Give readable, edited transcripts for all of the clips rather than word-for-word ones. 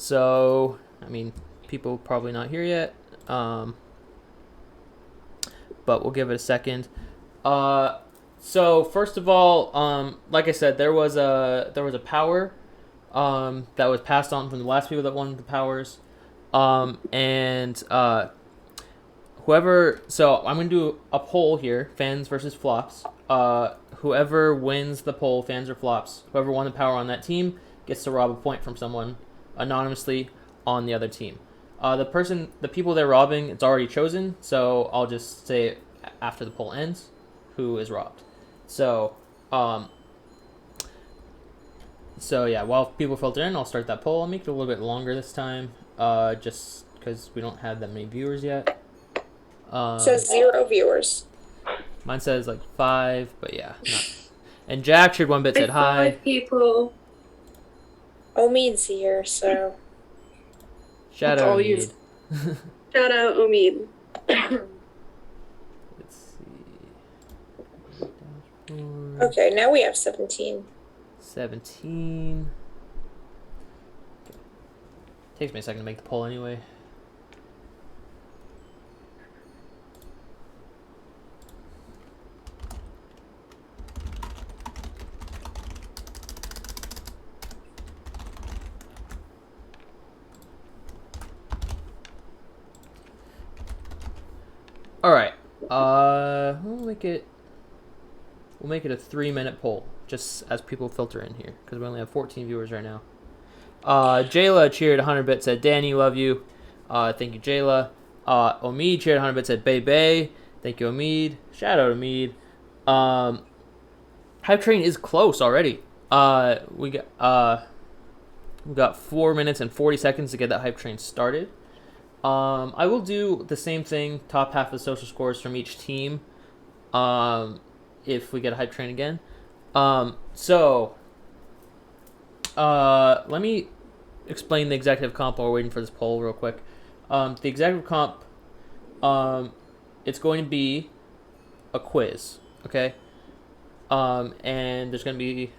So, I mean, people probably not here yet, but we'll give it a second. So first of all, like I said, there was a power that was passed on from the last people that won the powers, and whoever. So I'm gonna do a poll here: fans versus flops. Whoever wins the poll, fans or flops, whoever won the power on that team gets to rob a point from someone anonymously on the other team. The people they're robbing, it's already chosen, so I'll just say it after the poll ends who is robbed. So, um, so yeah, while people filter in, I'll start that poll. I'll make it a little bit longer this time, just because we don't have that many viewers yet. So 0 viewers. Mine says like 5, but yeah. Not. And Jack shared 1 bit, said hi. 5 people. Omid's here, so. Shout out Omid. Shout out Omid. Let's see. Dashboard. Okay, now we have 17. 17. Okay. Takes me a second to make the poll anyway. All right. We'll make it a 3-minute poll, just as people filter in here, because we only have 14 viewers right now. Jayla cheered 100 bits, said Danny, love you. Thank you, Jayla. Omid cheered 100 bits, said Bay Bay. Thank you, Omid. Shout out Omid. Hype train is close already. We got 4 minutes and 40 seconds to get that hype train started. I will do the same thing, top half of the social scores from each team, if we get a hype train again. Let me explain the executive comp while we're waiting for this poll real quick. The executive comp, it's going to be a quiz, okay? And there's going to be,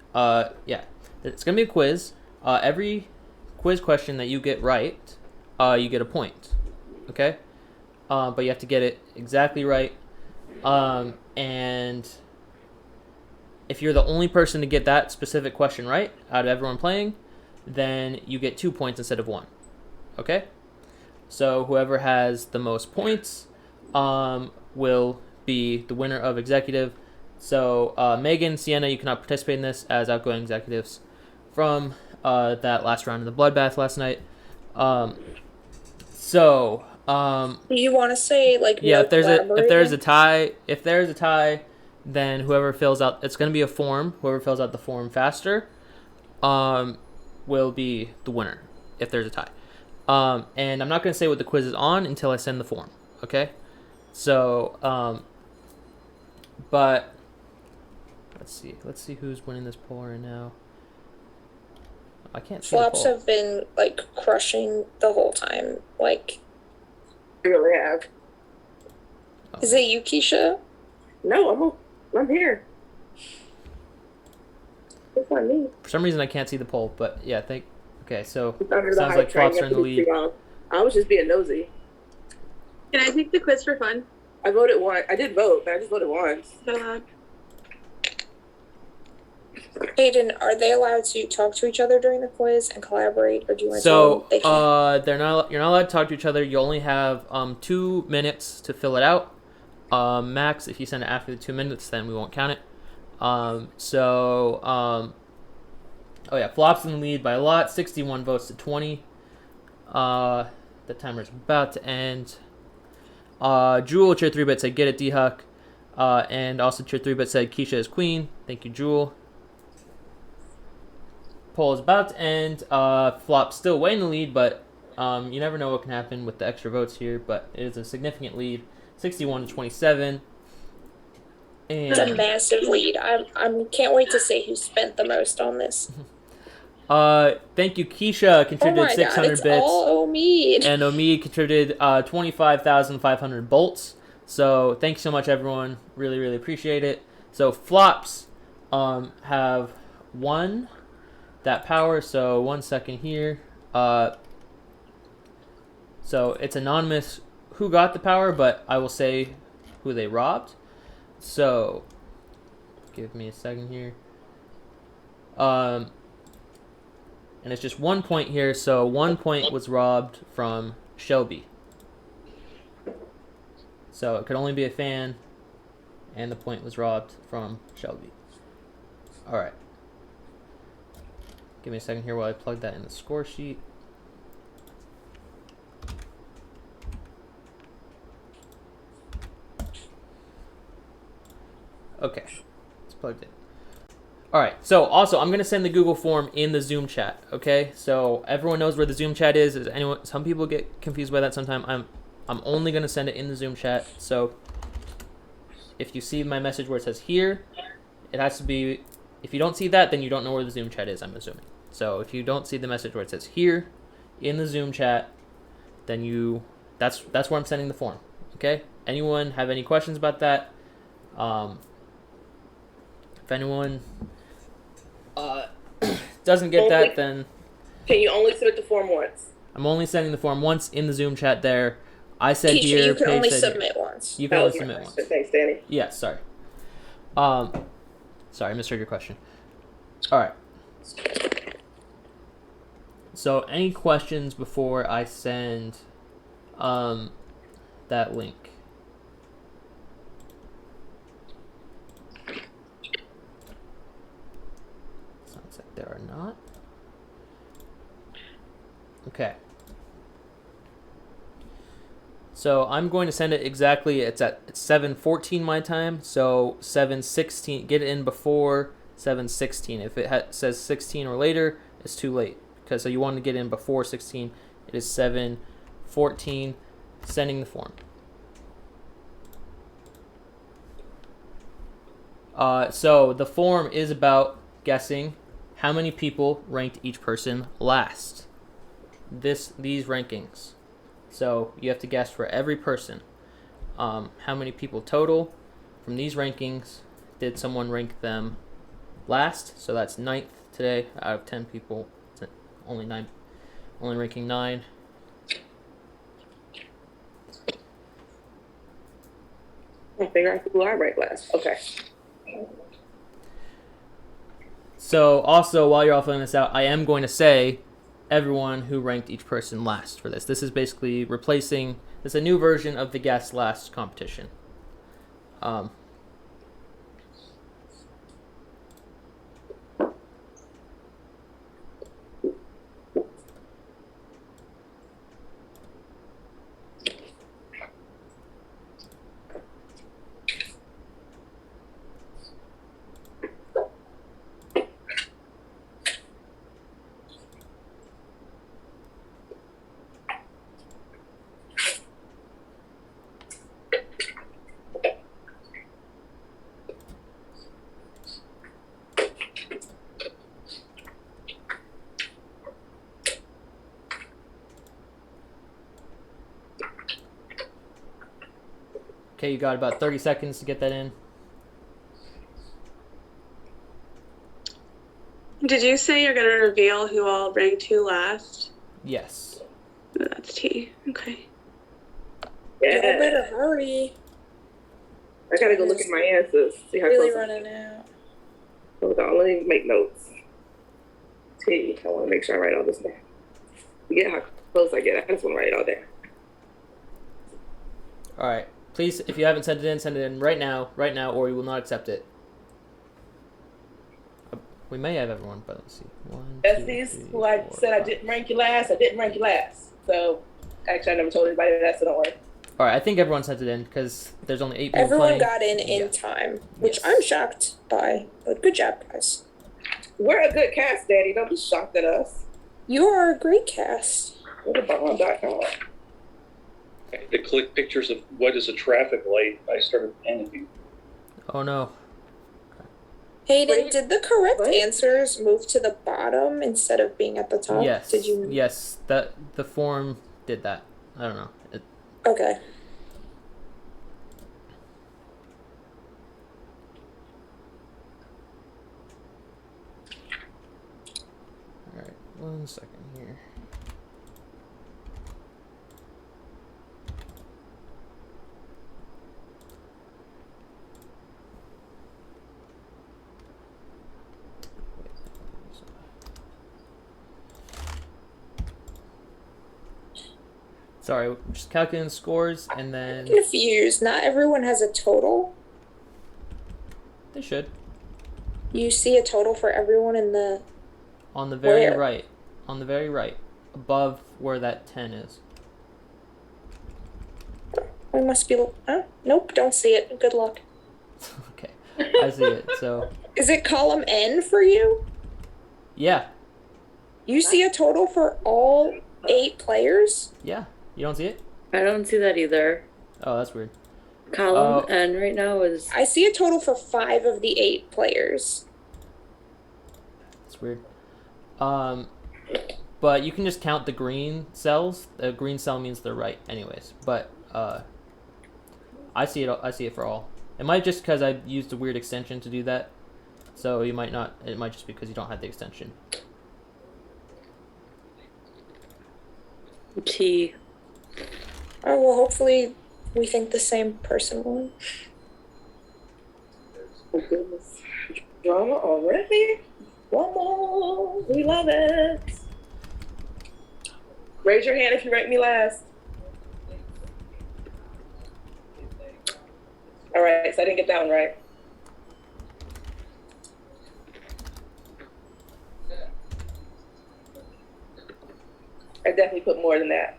it's going to be a quiz. Every quiz question that you get right, you get a point, okay? But you have to get it exactly right. And if you're the only person to get that specific question right out of everyone playing, then you get 2 points instead of 1, okay? So whoever has the most points will be the winner of executive. So Megan, Sienna, you cannot participate in this as outgoing executives from that last round of the bloodbath last night. Do you want to say like yeah, no if there's a collaborating? tie, then whoever fills out, it's going to be a form. Whoever fills out the form faster, will be the winner if there's a tie. And I'm not going to say what the quiz is on until I send the form. Okay, so but let's see who's winning this poll right now. I can't see Flops the poll. have been like crushing the whole time. Like, I really have. is it you, Keisha? No, I'm here. It's not me. For some reason, I can't see the poll, but yeah, okay, so Under the sounds hype like train, flops are in the lead. I was just being nosy. Can I take the quiz for fun? I voted once. I did vote, but I just voted once. So loud. Aiden, are they allowed to talk to each other during the quiz and collaborate, or do you want to tell So them they can't? you're not allowed to talk to each other. You only have 2 minutes to fill it out. Max, if you send it after the 2 minutes, then we won't count it. Oh yeah, flops in the lead by a lot, 61 votes to 20. The timer's about to end. Jewel cheer 3-bit said get it D-Huck. And also cheer 3-bit said Keisha is queen. Thank you, Jewel. Poll is about to end. Flop still way in the lead, but you never know what can happen with the extra votes here. But it is a significant lead, 61 to 27. And It's a massive lead. I can't wait to see who spent the most on this. thank you, Keisha Oh contributed my 600 god, it's bits, all Omid. and Omid contributed 25,500 bolts. So thank you so much, everyone. Really, really appreciate it. So flops have won that power. So 1 second here. So it's anonymous who got the power, but I will say who they robbed. So give me a second here. And it's just 1 point here. So 1 point was robbed from Shelby. So it could only be a fan, and the point was robbed from Shelby. All right. Give me a second here while I plug that in the score sheet. Okay, it's plugged in. All right, so also I'm gonna send the Google form in the Zoom chat. Okay, so everyone knows where the Zoom chat is. Anyone? Some people get confused by that sometimes. I'm only gonna send it in the Zoom chat. So if you see my message where it says here, it has to be. If you don't see that, then you don't know where the Zoom chat is. I'm assuming. So if you don't see the message where it says here in the Zoom chat, then that's where I'm sending the form. Okay. Anyone have any questions about that? If anyone doesn't get that, then Can you only submit the form once? I'm only sending the form once in the Zoom chat there. I said Keisha, here. you can Paige only said here. submit once. You can That only was my submit question. once. Thanks, Danny. Yeah, sorry. Sorry, I misheard your question. All right. So, any questions before I send that link? Sounds like there are not. Okay. So I'm going to send it exactly. It's 7:14 my time. So 7:16. Get it in before 7:16. If it says 16 or later, it's too late. Because so you want to get in before 16. It is 7:14. Sending the form. So the form is about guessing how many people ranked each person last. These rankings. So you have to guess for every person how many people total from these rankings did someone rank them last. So that's 9th today out of 10 people. Only ranking 9. I'll figure out who I rank last. Okay. So also while you're all filling this out, I am going to say everyone who ranked each person last for this. This is basically replacing. It's a new version of the guess last competition. Okay, you got about 30 seconds to get that in. Did you say you're gonna reveal who all ranked who last? Yes. That's T. Okay. You Yeah. better hurry. I gotta go look at my answers. See how Really close. running out. Hold on, let me make notes. T. I want to make sure I write all this down. Forget how close I get. I just want to write it all down. All right. Please, if you haven't sent it in right now, or we will not accept it. We may have everyone, but let's see. 1, 2, Besties, 3, who I 4, said I 5. didn't rank you last, I didn't rank you last. So, actually, I never told anybody that, so don't worry. All right, I think everyone sent it in because there's only 8 people Everyone playing. got in Yeah. time, which Yes. I'm shocked by. But good job, guys. We're a good cast, Daddy. Don't be shocked at us. You are a great cast. Go to bomb.com. I had to click pictures of what is a traffic light. I started panicking. Oh no. Hayden, Wait, did the correct what? answers move to the bottom instead of being at the top? Yes. Did you? Yes. That the form did that. I don't know. Okay. All right. 1 second here. Sorry, just calculating scores, and then Confused. Not everyone has a total. they should. You see a total for everyone in the. On the very Where? right. On the very right. Above where that 10 is. We must be. Huh? Nope, don't see it. Good luck. Okay. I see it. So, Is it column N for you? yeah. You see a total for all 8 players? Yeah. You don't see it? I don't see that either. Oh, that's weird. Column Oh. N right now is I see a total for 5 of the 8 players. That's weird. But you can just count the green cells. The green cell means they're right anyways. But, I see it for all. It might just because I used a weird extension to do that. So you might not. It might just be because you don't have the extension. T. Oh, well, hopefully we think the same person won. Oh, goodness. Drama already? One more. We love it. Raise your hand if you rank me last. All right, so I didn't get that one right. I definitely put more than that.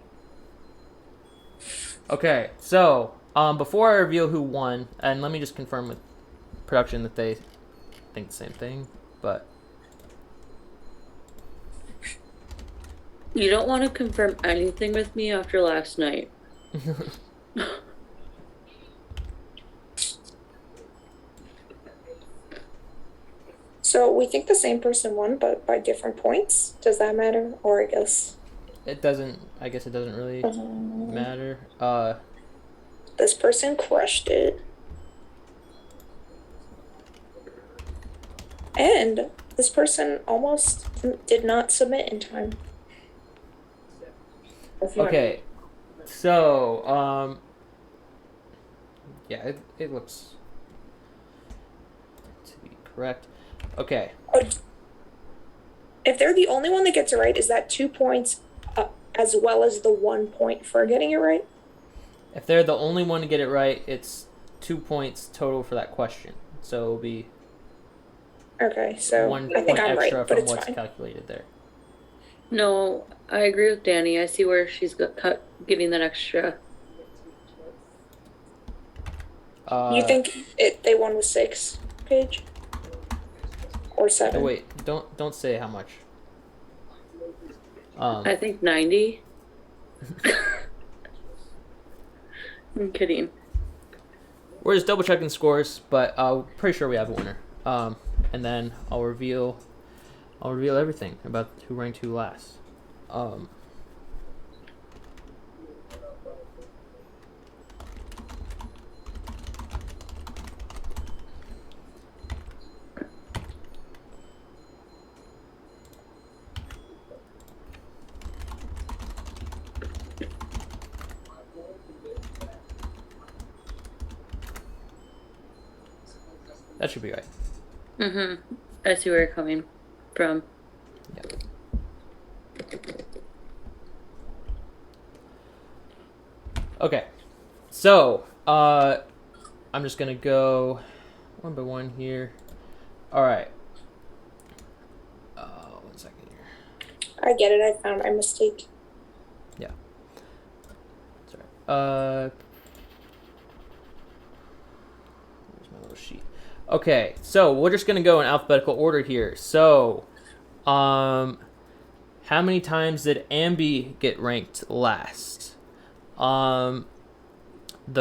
Okay, so before I reveal who won, and let me just confirm with production that they think the same thing, but You don't want to confirm anything with me after last night. So we think the same person won, but by different points. Does that matter? Or I guess it doesn't. I guess it doesn't really matter. this person crushed it. And this person almost did not submit in time. That's not- Okay, so yeah, it looks to be correct. Okay, Oh, if they're the only one that gets it right, is that 2 points as well as the 1 point for getting it right? if they're the only one to get it right, it's 2 points total for that question. So it'll be Okay, so one I think point I'm right, extra but from it's what's fine. calculated there. No, I agree with Danny. I see where she's getting that extra. You think they won with 6, Paige? Or 7? Oh, wait, don't say how much. I think 90. I'm kidding. We're just double checking scores, but pretty sure we have a winner. And then I'll reveal everything about who ranked who last. That should be right. Mm-hmm. I see where you're coming from. Okay, so I'm just gonna go one by one here. All right. 1 second here. I get it, I found my mistake. Sorry. Where's my little sheet? Okay, so we're just gonna go in alphabetical order here. So, how many times did Ambi get ranked last? The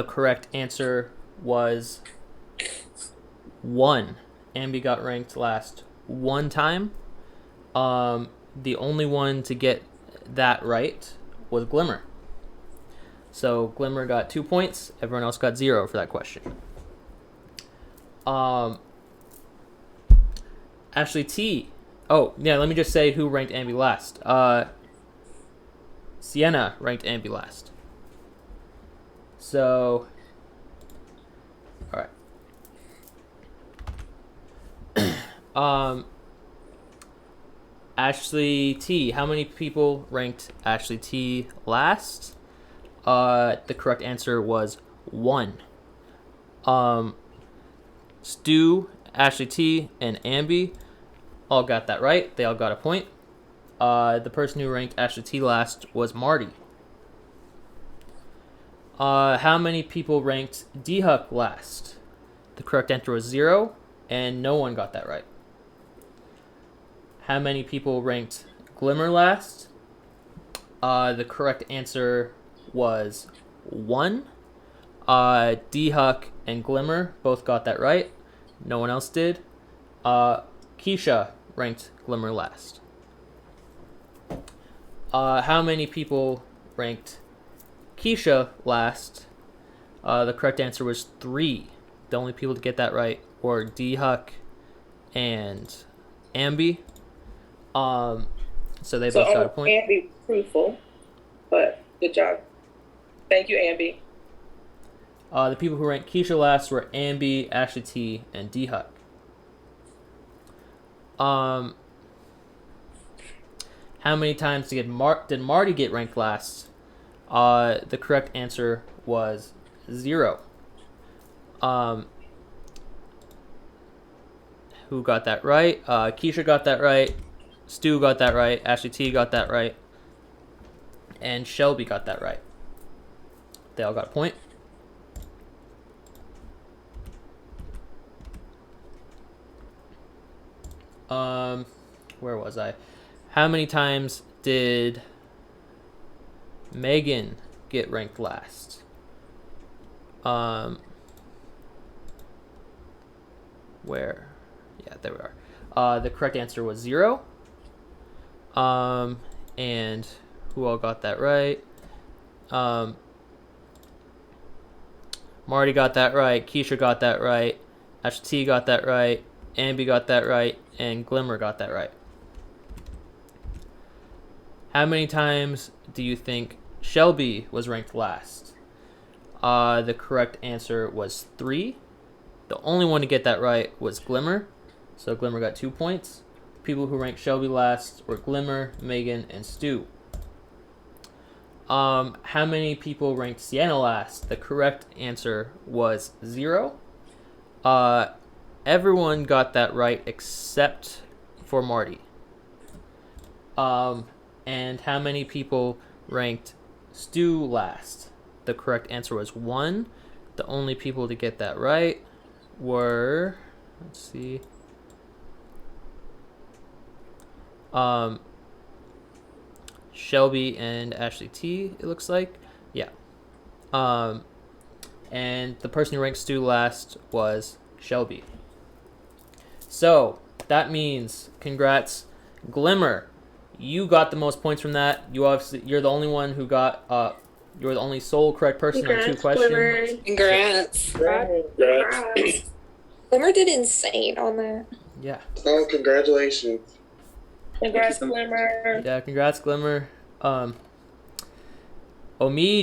correct answer was 1. Ambi got ranked last 1 time. The only one to get that right was Glimmer. So Glimmer got 2 points. Everyone else got 0 for that question. Ashley T. Oh, yeah, let me just say who ranked Ambi last. Sienna ranked Ambi last. So, all right. Ashley T. How many people ranked Ashley T last? The correct answer was 1. Stu, Ashley T, and Ambi all got that right. They all got a point. The person who ranked Ashley T last was Marty. How many people ranked D-Huck last? The correct answer was 0, and no one got that right. How many people ranked Glimmer last? The correct answer was 1. D-Huck and Glimmer both got that right. No one else did. Keisha ranked Glimmer last. How many people ranked Keisha last? The correct answer was 3. The only people to get that right were D-Huck and Ambi. So they both got a point. Ambi was truthful, but good job. Thank you, Ambi. The people who ranked Keisha last were Ambi, Ashley T, and D-Huck. How many times did Marty get ranked last? The correct answer was 0. Who got that right? Keisha got that right. Stu got that right. Ashley T got that right. And Shelby got that right. They all got a point. Where was I? How many times did Megan get ranked last? Where? Yeah, there we are. The correct answer was 0. And who all got that right? Marty got that right. Keisha got that right. Ashley T got that right. Ambi got that right. And Glimmer got that right. How many times do you think Shelby was ranked last? The correct answer was 3. The only one to get that right was Glimmer. So Glimmer got 2 points. People who ranked Shelby last were Glimmer, Megan, and Stu. How many people ranked Sienna last? The correct answer was 0. Everyone got that right except for Marty. And how many people ranked Stu last? The correct answer was 1. The only people to get that right were, let's see, Shelby and Ashley T, it looks like. Yeah. And the person who ranked Stu last was Shelby. So that means, congrats, Glimmer. You got the most points from that. You're the only one who got you're the only sole correct person on 2 questions. Glimmer. Congrats. Congrats. Glimmer did insane on that. Yeah. Oh, congratulations. Congrats, Glimmer. Yeah, congrats, Glimmer. Omid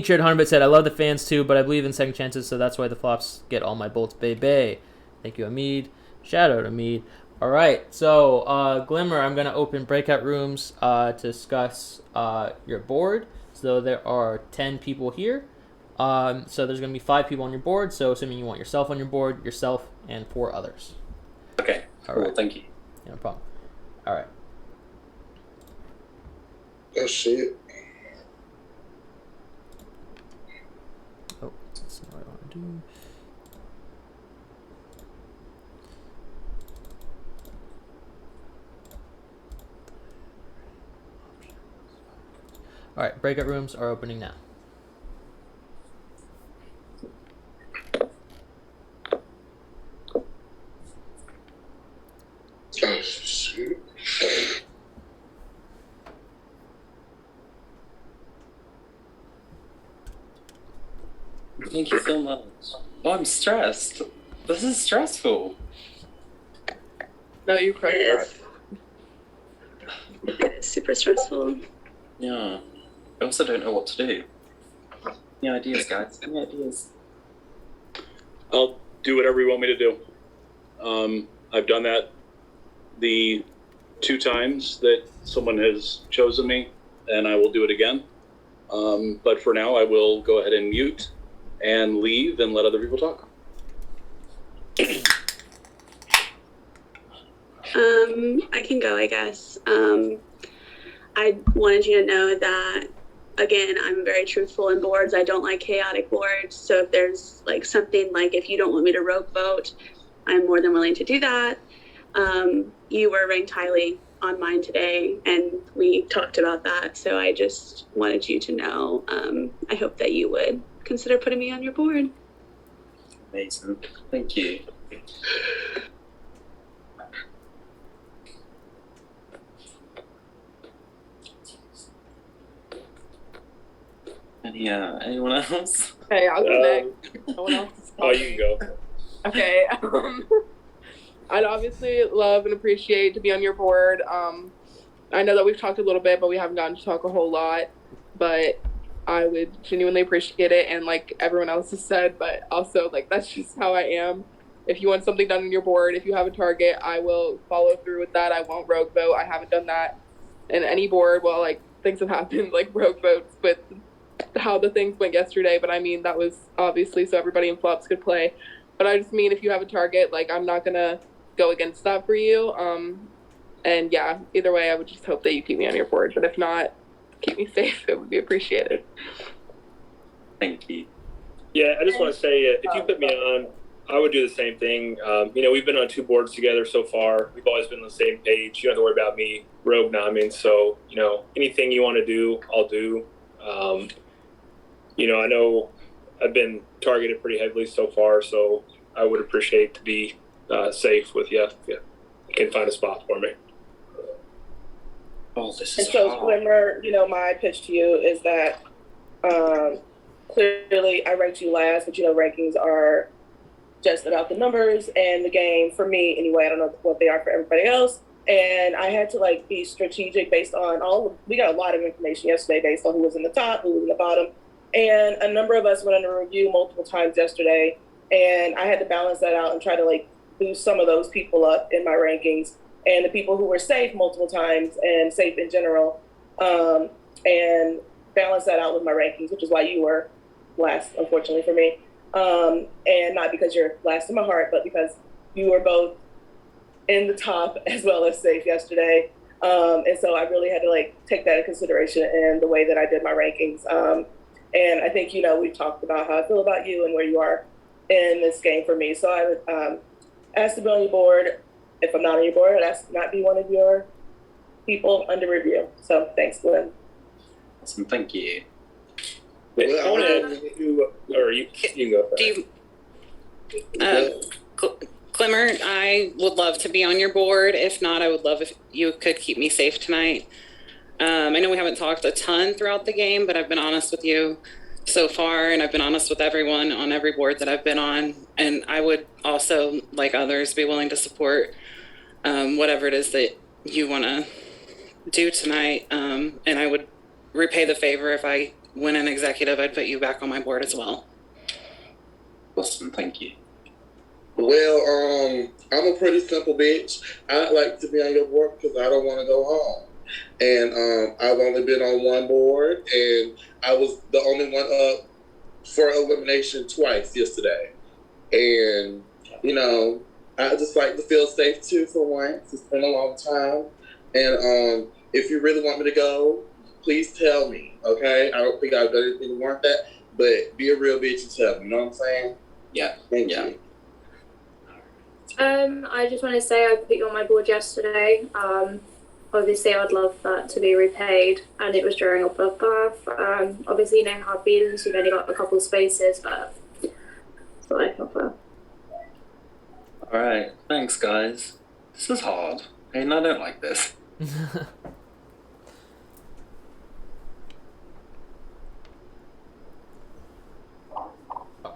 shared 100 said, I love the fans too, but I believe in second chances, so that's why the flops get all my bolts, baby. Thank you, Omid. Shout out, Omid. All right, so Glimmer, I'm going to open breakout rooms to discuss your board. So there are 10 people here. So there's going to be 5 people on your board, so assuming you want yourself on your board, yourself, and 4 others. Okay, All cool, right. thank you. No problem. All right. Oh, shit. Oh, that's not what I want to do. All right, breakout rooms are opening now. Oh, shoot. Thank you so much. Oh, I'm stressed. This is stressful. No, you correct. Yes. It's super stressful. Yeah. I also don't know what to do. Any ideas, guys? Any ideas? I'll do whatever you want me to do. I've done that the 2 times that someone has chosen me, and I will do it again. But for now, I will go ahead and mute and leave and let other people talk. I can go, I guess. I wanted you to know that, again, I'm very truthful in boards. I don't like chaotic boards. So if there's like something like, if you don't want me to rogue vote, I'm more than willing to do that. You were ranked highly on mine today, and we talked about that. So I just wanted you to know, I hope that you would consider putting me on your board. Amazing. Thank you. Anyone else? Okay, I'll go next. No one else is Oh, you can go. Okay. I'd obviously love and appreciate to be on your board. I know that we've talked a little bit, but we haven't gotten to talk a whole lot. But I would genuinely appreciate it, and like everyone else has said, but also like that's just how I am. If you want something done on your board, if you have a target, I will follow through with that. I won't rogue vote. I haven't done that in any board. Well, like things have happened, like rogue votes, but how the things went yesterday. But I mean, that was obviously so everybody in flops could play. But I just mean, if you have a target, like I'm not gonna go against that for you. And yeah, either way, I would just hope that you keep me on your board. But if not, keep me safe. It would be appreciated. Thank you. Yeah, I just want to say, if you put me on, I would do the same thing. We've been on 2 boards together so far. We've always been on the same page. You don't have to worry about me rogue nomming. So, anything you want to do, I'll do. I know I've been targeted pretty heavily so far, so I would appreciate to be safe with you. Yeah, you can find a spot for me. Oh, this And is so, hard. Glimmer, my pitch to you is that clearly I ranked you last, but rankings are just about the numbers and the game for me anyway. I don't know what they are for everybody else. And I had to be strategic based on we got a lot of information yesterday based on who was in the top, who was in the bottom. And a number of us went under review multiple times yesterday. And I had to balance that out and try to boost some of those people up in my rankings. And the people who were safe multiple times and safe in general, and balance that out with my rankings, which is why you were last, unfortunately for me. And not because you're last in my heart, but because you were both in the top as well as safe yesterday. And so I really had to take that into consideration in the way that I did my rankings. And I think, we've talked about how I feel about you and where you are in this game for me. So I would ask to be on your board. If I'm not on your board, I'd ask to not be one of your people under review. So thanks, Glenn. Awesome. Thank you. I want to or you can go first. Glimmer, I would love to be on your board. If not, I would love if you could keep me safe tonight. I know we haven't talked a ton throughout the game, but I've been honest with you so far, and I've been honest with everyone on every board that I've been on. And I would also, like others, be willing to support whatever it is that you want to do tonight. And I would repay the favor if I win an executive. I'd put you back on my board as well. Awesome. Thank you. Well, I'm a pretty simple bitch. I'd like to be on your board because I don't want to go home. And I've only been on one board, and I was the only one up for elimination twice yesterday. And, I just like to feel safe too for once. It's been a long time. And if you really want me to go, please tell me, okay? I don't think I've done anything to warrant that, but be a real bitch and tell me, you know what I'm saying? Yeah. Thank Yeah. you. I just want to say I put you on my board yesterday. Obviously, I'd love that to be repaid, and it was during a bloodbath. Obviously, you know how beans, you've only got a couple of spaces, but that's what I offer. All right. Thanks, guys. This is hard. And I don't like this.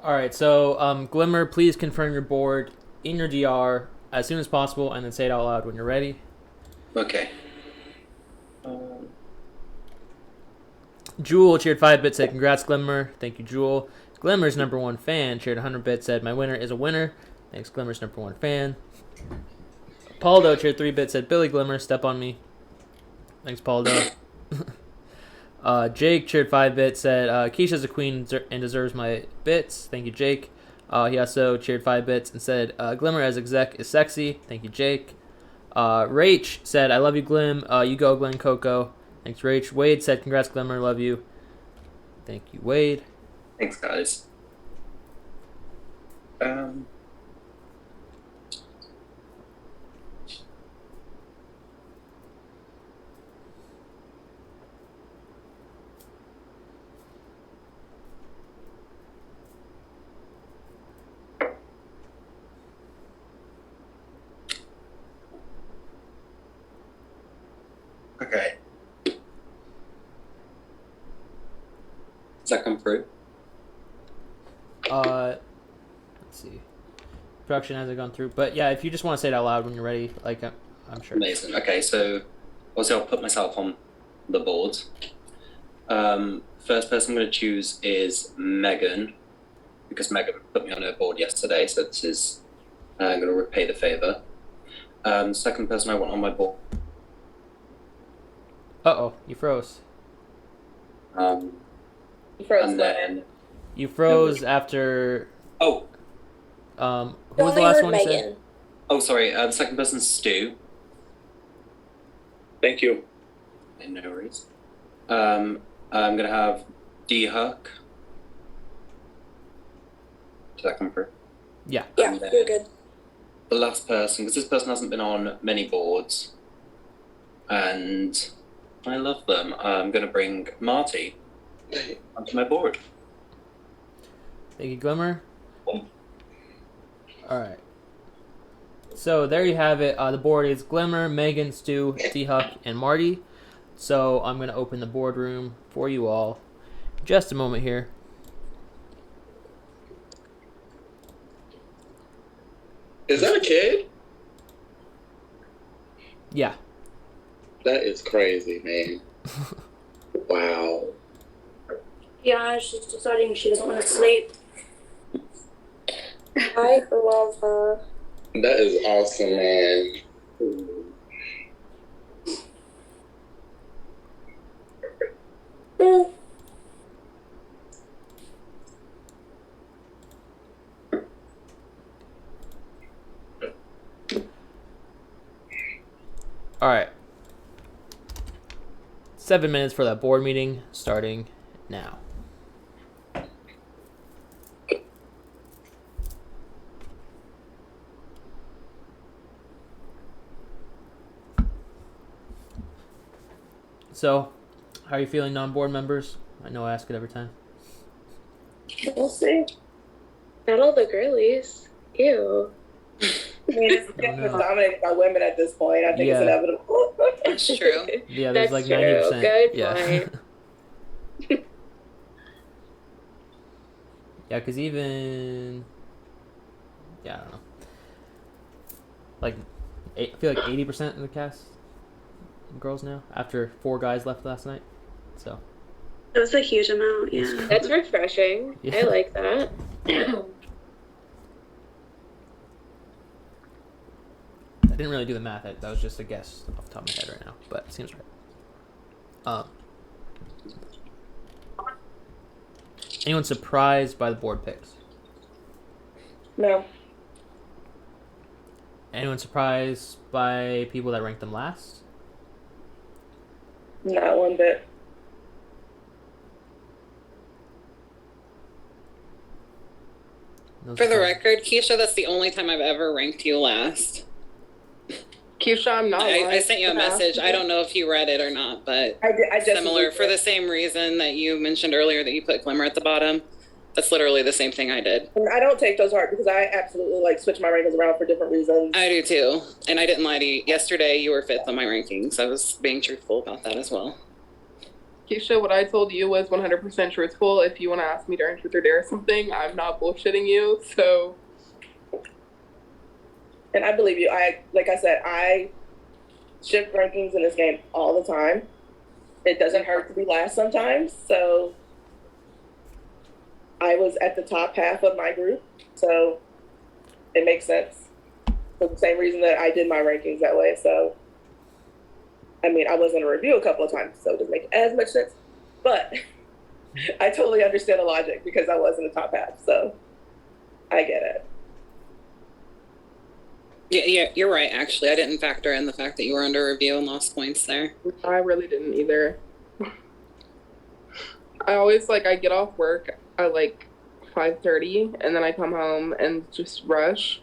All right, so Glimmer, please confirm your board in your DR as soon as possible, and then say it out loud when you're ready. Okay. Jewel cheered 5 bits, said congrats Glimmer. Thank you, Jewel. Glimmer's #1 fan cheered 100 bits, said my winner is a winner. Thanks, Glimmer's #1 fan. Paldo cheered 3 bits, said Billy Glimmer, step on me. Thanks, Paldo. Jake cheered 5 bits, said Keisha's a queen and deserves my bits. Thank you, Jake. He also cheered 5 bits and said Glimmer as exec is sexy. Thank you, Jake. Rach said I love you, Glim. You go, Glen Coco. Thanks, Rach. Wade said congrats, Glimmer. Love you. Thank you, Wade. Thanks, guys. Okay. Does that come through? Let's see. Production hasn't gone through, but yeah, if you just want to say it out loud when you're ready, like I'm sure. Amazing. Okay, so obviously I'll put myself on the board. First person I'm going to choose is Megan, because Megan put me on her board yesterday, so this is going to repay the favor. Second person I want on my board. Uh-oh, you froze. You froze. And then You froze after. Oh. Who was the last one you said? Oh, sorry. Second person's Stu. Thank you. No worries. I'm gonna have D-Huck. Did that come through? Yeah. Yeah, you're good. The last person, because this person hasn't been on many boards, and I love them. I'm gonna bring Marty onto my board. Thank you, Glimmer. Alright. So there you have it. The board is Glimmer, Megan, Stu, D-Huck, and Marty. So I'm going to open the boardroom for you all. Just a moment here. Is that a kid? Yeah. That is crazy, man. Wow. Yeah, she's deciding she doesn't want to sleep. I love her. That is awesome, man. Alright. 7 minutes for that board meeting, starting now. So, how are you feeling, non-board members? I know I ask it every time. We'll see. Not all the girlies. Ew. I mean, it's dominated by women at this point. I think it's inevitable. That's true. Yeah, there's That's like 90%. true. Good Yeah. point. Yeah, because even... Yeah, I don't know. Like, I feel like 80% of the cast girls now, after 4 guys left last night. So It was a huge amount, yeah. That's refreshing. Yeah. I like that. I didn't really do the math. That was just a guess off the top of my head right now, but it seems right. Anyone surprised by the board picks? No. Anyone surprised by people that ranked them last? Not one bit. No For the surprise. record, Keisha, that's the only time I've ever ranked you last. Keisha, I'm not. I sent you a message. I don't know if you read it or not, but I just similar for the same reason that you mentioned earlier that you put Glimmer at the bottom. That's literally the same thing I did. And I don't take those hard because I absolutely like switch my rankings around for different reasons. I do too. And I didn't lie to you. Yesterday, you were 5th on my rankings. I was being truthful about that as well. Keisha, what I told you was 100% truthful. If you want to ask me during Truth or Dare something, I'm not bullshitting you, so. And I believe you. Like I said, I shift rankings in this game all the time. It doesn't hurt to be last sometimes, so I was at the top half of my group, so it makes sense. For the same reason that I did my rankings that way, so. I mean, I was in a review a couple of times, so it doesn't make as much sense. But I totally understand the logic because I was in the top half, so I get it. Yeah, you're right. Actually, I didn't factor in the fact that you were under review and lost points there. I really didn't either. I always I get off work at 5:30 and then I come home and just rush.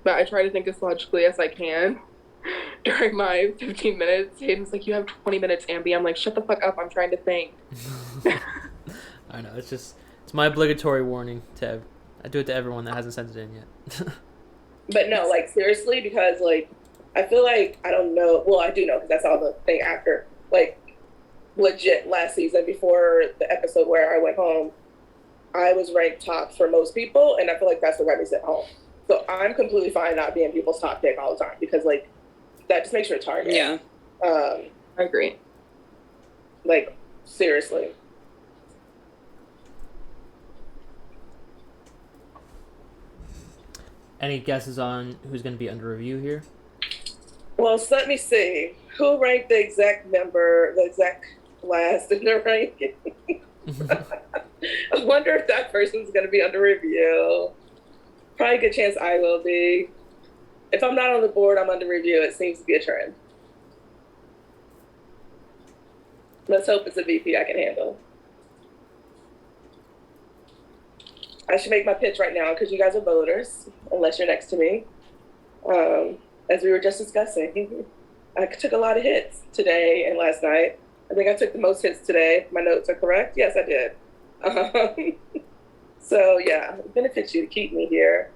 But I try to think as logically as I can during my 15 minutes. Hayden's like, you have 20 minutes, Ambi. I'm like, shut the fuck up. I'm trying to think. I know. It's my obligatory warning I do it to everyone that hasn't sent it in yet. But no, seriously, because I feel I don't know. Well, I do know because that's all the thing after. Legit last season before the episode where I went home, I was ranked top for most people, and I feel that's what got me sent home. So I'm completely fine not being people's top pick all the time because that just makes you a target. Yeah. I agree. Seriously. Any guesses on who's going to be under review here? Well, so let me see. Who ranked the exact last in the ranking? I wonder if that person's going to be under review. Probably a good chance I will be. If I'm not on the board, I'm under review. It seems to be a trend. Let's hope it's a VP I can handle. I should make my pitch right now because you guys are voters, unless you're next to me. As we were just discussing, I took a lot of hits today and last night. I think I took the most hits today. My notes are correct. Yes, I did. So yeah, it benefits you to keep me here,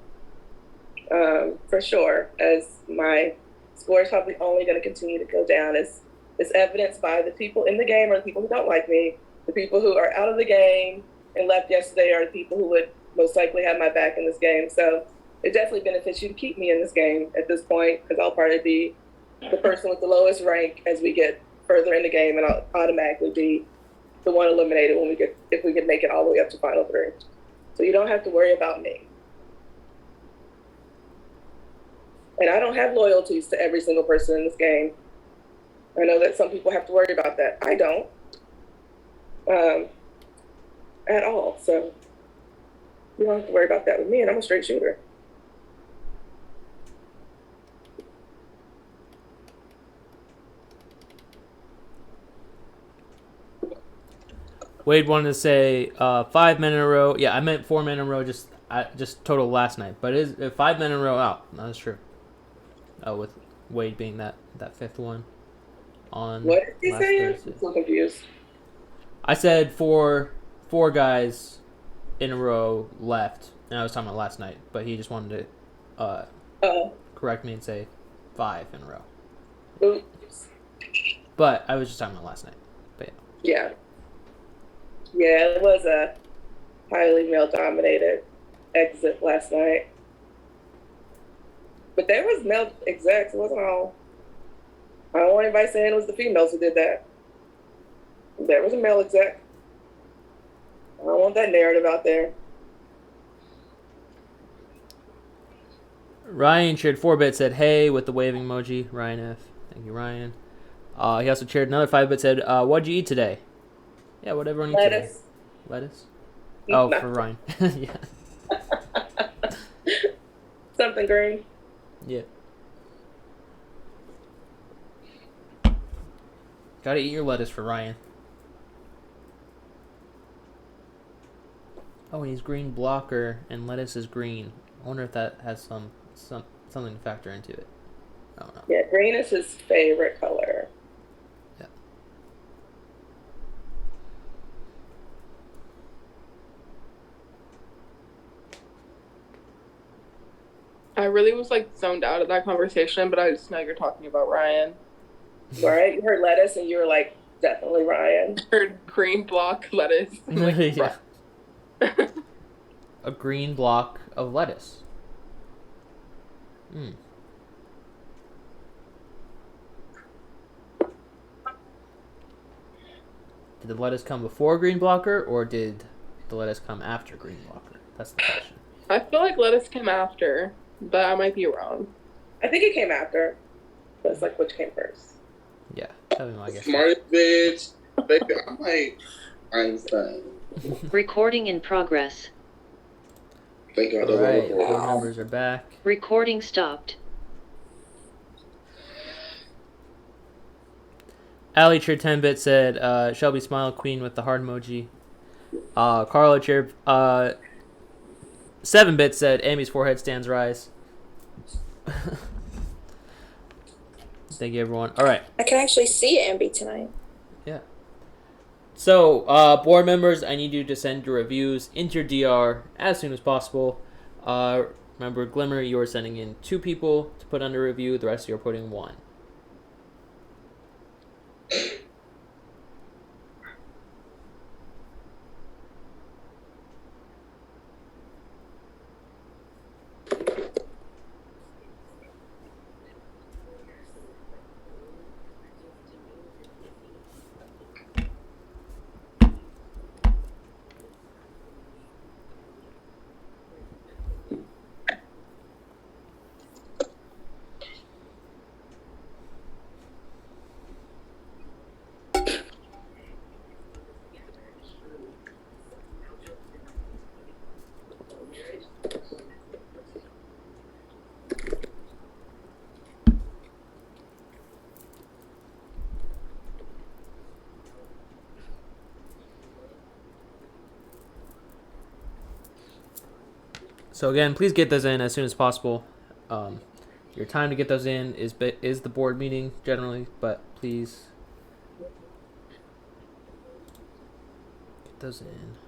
for sure, as my score is probably only going to continue to go down as evidenced by the people in the game or the people who don't like me. The people who are out of the game and left yesterday are the people who would most likely have my back in this game. So it definitely benefits you to keep me in this game at this point because I'll probably be the person with the lowest rank as we get further in the game, and I'll automatically be the one eliminated if we can make it all the way up to final 3. So you don't have to worry about me. And I don't have loyalties to every single person in this game. I know that some people have to worry about that. I don't. At all. So you don't have to worry about that with me, and I'm a straight shooter. Wade wanted to say 5 men in a row. Yeah, I meant 4 men in a row. Just total last night, but it is 5 men in a row out. No, that's true. With Wade being that 5th one on. What did he say? Thursday. I'm so confused. I said four guys in a row left, and I was talking about last night, but he just wanted to correct me and say 5 in a row. Oops. But I was just talking about last night. But yeah. Yeah, it was a highly male-dominated exit last night. But there was male execs. It wasn't all. I don't want anybody saying it was the females who did that. There was a male exec. I don't want that narrative out there. Ryan shared 4-bit, said hey with the waving emoji. Ryan F. Thank you, Ryan. He also shared another 5-bit, said, what'd you eat today? Yeah, what everyone eats today. Lettuce? Oh, No. for Ryan. Yeah. Something green. Yeah. Gotta eat your lettuce for Ryan. Oh, and he's green blocker, and lettuce is green. I wonder if that has something to factor into it. I don't know. Yeah, green is his favorite color. Yeah. I really was zoned out of that conversation, but I just know you're talking about Ryan. Right? You heard lettuce and you were like, definitely Ryan. I heard green block lettuce. Yeah. A green block of lettuce. Hmm. Did the lettuce come before green blocker, or did the lettuce come after green blocker? That's the question. I feel like lettuce came after, but I might be wrong. I think it came after. But it's which came first. Yeah, that'd be my guess. Smart bitch. Baby, I might Einstein. Recording in progress. Thank God. All right, board members are back. Recording stopped. Ali cheered 10-bit said, Shelby smile queen with the heart emoji. Carlo cheered 7-bit said, Amy's forehead stands rise. Thank you, everyone. All right. I can actually see Ambi tonight. Yeah. So, board members, I need you to send your reviews into your DR as soon as possible. Remember, Glimmer, you are sending in 2 people to put under review. The rest of you are putting 1. So again, please get those in as soon as possible. Your time to get those in is the board meeting generally, but please get those in.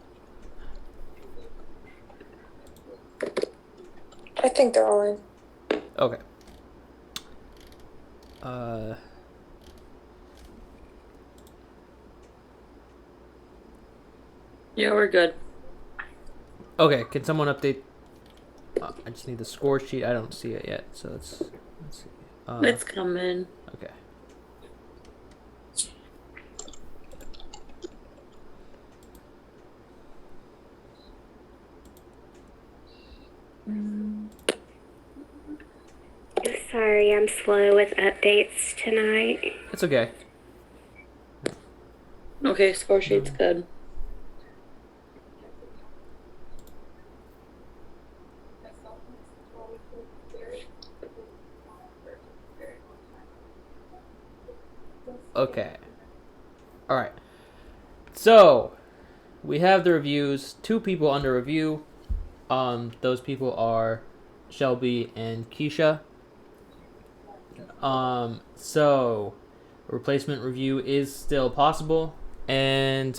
I think they're all in. Okay. Yeah, we're good. Okay, can someone update? I just need the score sheet. I don't see it yet, so let's see. It's coming. Okay. Sorry, I'm slow with updates tonight. It's okay. Okay, score sheet's good. Okay. All right. So, we have the reviews. 2 people under review. Those people are Shelby and Keisha. So, replacement review is still possible. And,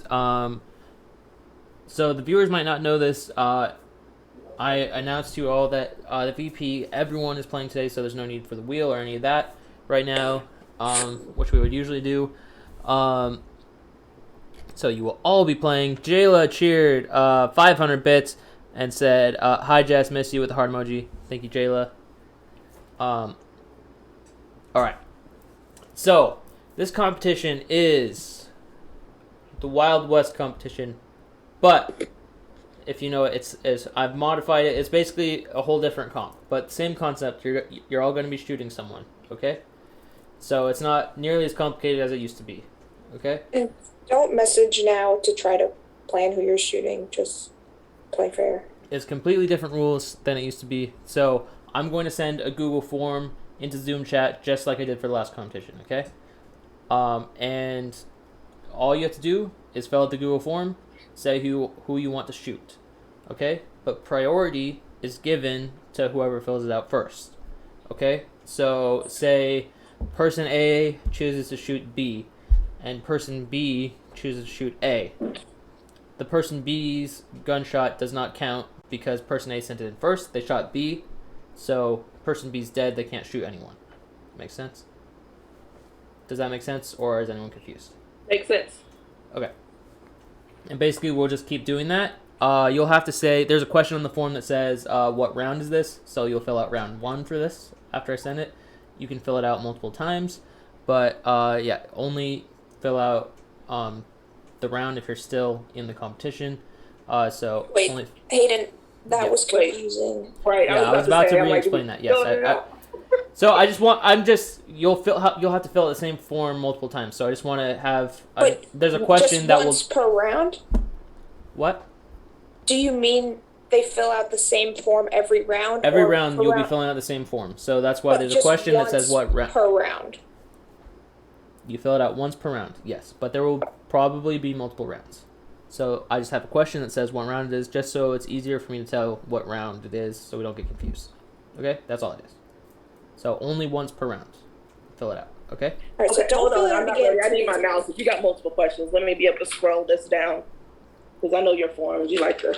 so the viewers might not know this. I announced to you all that the VP, everyone is playing today, so there's no need for the wheel or any of that right now. Which we would usually do. So you will all be playing. Jayla cheered 500 bits and said, hi Jess, miss you with the heart emoji. Thank you, Jayla. Alright. So, this competition is the Wild West competition. But, if you know it, it's I've modified it. It's basically a whole different comp. But same concept. You're all going to be shooting someone. Okay? So it's not nearly as complicated as it used to be, okay? And don't message now to try to plan who you're shooting. Just play fair. It's completely different rules than it used to be. So I'm going to send a Google form into Zoom chat just like I did for the last competition, okay? And all you have to do is fill out the Google form, say who you want to shoot, okay? But priority is given to whoever fills it out first, okay? So say person A chooses to shoot B, and person B chooses to shoot A. The person B's gunshot does not count because person A sent it in first. They shot B, so person B's dead. They can't shoot anyone. Makes sense? Does that make sense, or is anyone confused? Makes sense. Okay. And basically, we'll just keep doing that. You'll have to say, there's a question on the form that says, what round is this? So you'll fill out round 1 for this after I send it. You can fill it out multiple times, but yeah, only fill out the round if you're still in the competition. So wait, Hayden, that Yeah. was confusing. Right. Yeah, I was about to re-explain that. Yes, So you'll have to fill out the same form multiple times. So I just want to have there's a question just that once per round? What? Do you mean they fill out the same form every round? Every or round per you'll be filling out the same form. So that's why But there's a just question that says once what round. per round. You fill it out once per round, yes. But there will probably be multiple rounds. So I just have a question that says what round it is, just so it's easier for me to tell what round it is, so we don't get confused. Okay? That's all it is. So only once per round. Fill it out. Okay? All right, so Okay, don't hold fill on. it I'm out not again. ready. I need my mouse. If you got multiple questions, let me be able to scroll this down. Because I know your forms. You like to.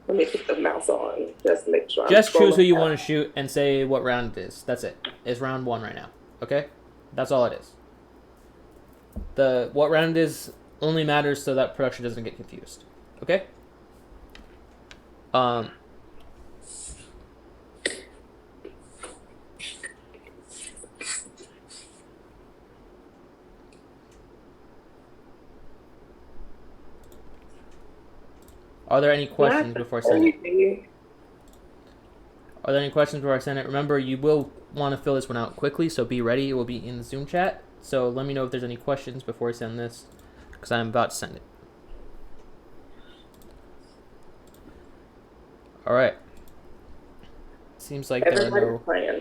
Let me put the mouse on just to make sure. Just choose who you want to shoot and say what round it is. That's it. It's round 1 right now. Okay? That's all it is. The what round it is only matters so that production doesn't get confused. Okay? Are there any questions before I send it? Are there any questions before I send it? Remember, you will want to fill this one out quickly, so be ready. It will be in the Zoom chat. So let me know if there's any questions before I send this, because I'm about to send it. All right. Seems like there are no. Playing.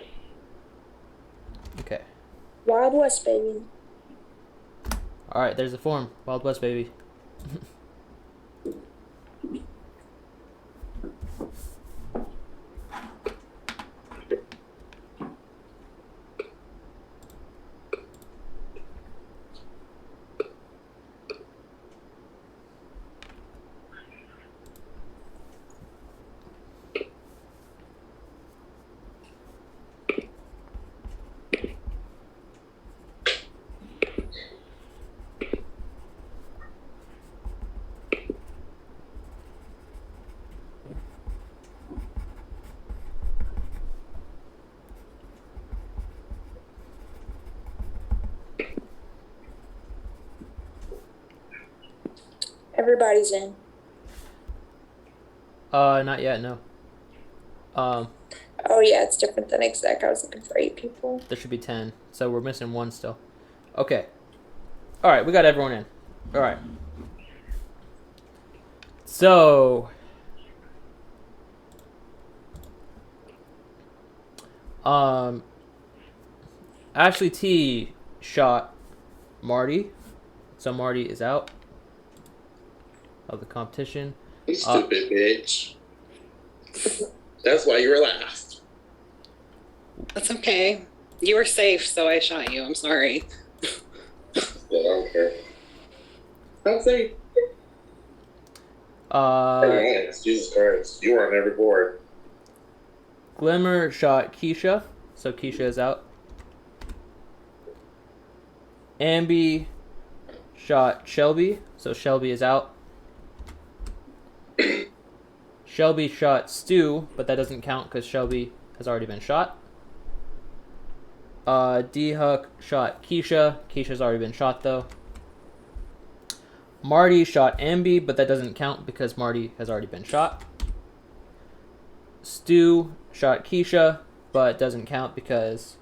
Okay. Wild West, baby. All right. There's the form. Wild West, baby. Everybody's in. Not yet. No. Oh yeah, it's different than exec. I was looking for 8 people. There should be 10, so we're missing 1 still. Okay. All right, we got everyone in. All right. So, Ashley T shot Marty, so Marty is out of the competition. You stupid bitch. That's why you were last. That's okay. You were safe, so I shot you. I'm sorry. Yeah, I don't care. I'm safe. Jesus Christ. You were on every board. Glimmer shot Keisha, so Keisha is out. Ambi shot Shelby, so Shelby is out. Shelby shot Stu, but that doesn't count because Shelby has already been shot. D-Huck shot Keisha. Keisha's already been shot, though. Marty shot Ambi, but that doesn't count because Marty has already been shot. Stu shot Keisha, but doesn't count because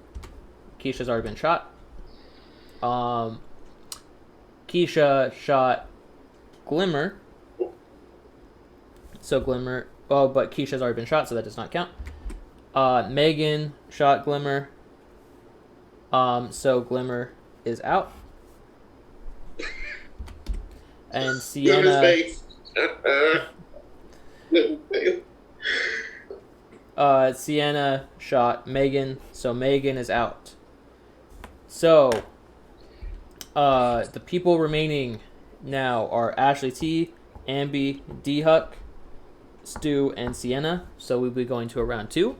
Keisha's already been shot. Keisha shot Glimmer. So Glimmer... Oh, but Keisha's already been shot, so that does not count. Megan shot Glimmer. So Glimmer is out. And Sienna... Sienna shot Megan, so Megan is out. So, the people remaining now are Ashley T, Ambi, D-Huck, Stu, and Sienna. So we'll be going to a round 2.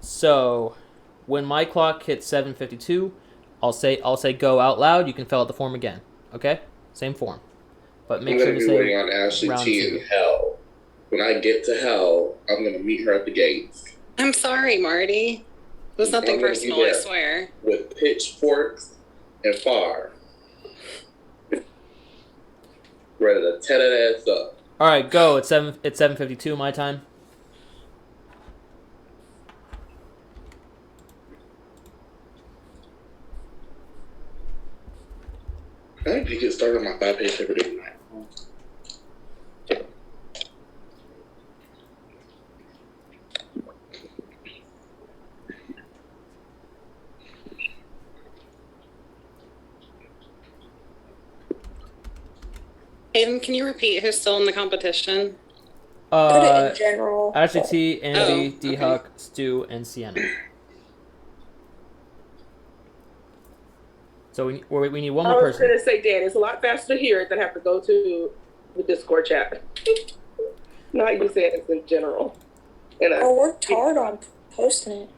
So when my clock hits 7:52, I'll say go out loud. You can fill out the form again. Okay? Same form. But make sure to say waiting on Ashley round T 2. in hell. When I get to hell, I'm gonna meet her at the gates. I'm sorry, Marty. It was nothing I'm gonna be personal, I there swear. With pitchforks and fire. Ready to tear that ass up. All right, go. It's 7:52 my time. started my 5-page paper tonight. Hayden, can you repeat who's still in the competition? Put it in general. Ashley T, Andy, Oh, D-Huck, Stu, and Sienna. So we need one I more was person. gonna say, Dan, it's a lot faster to hear it than have to go to the Discord chat. Not you saying it's in general. I worked hard on posting it.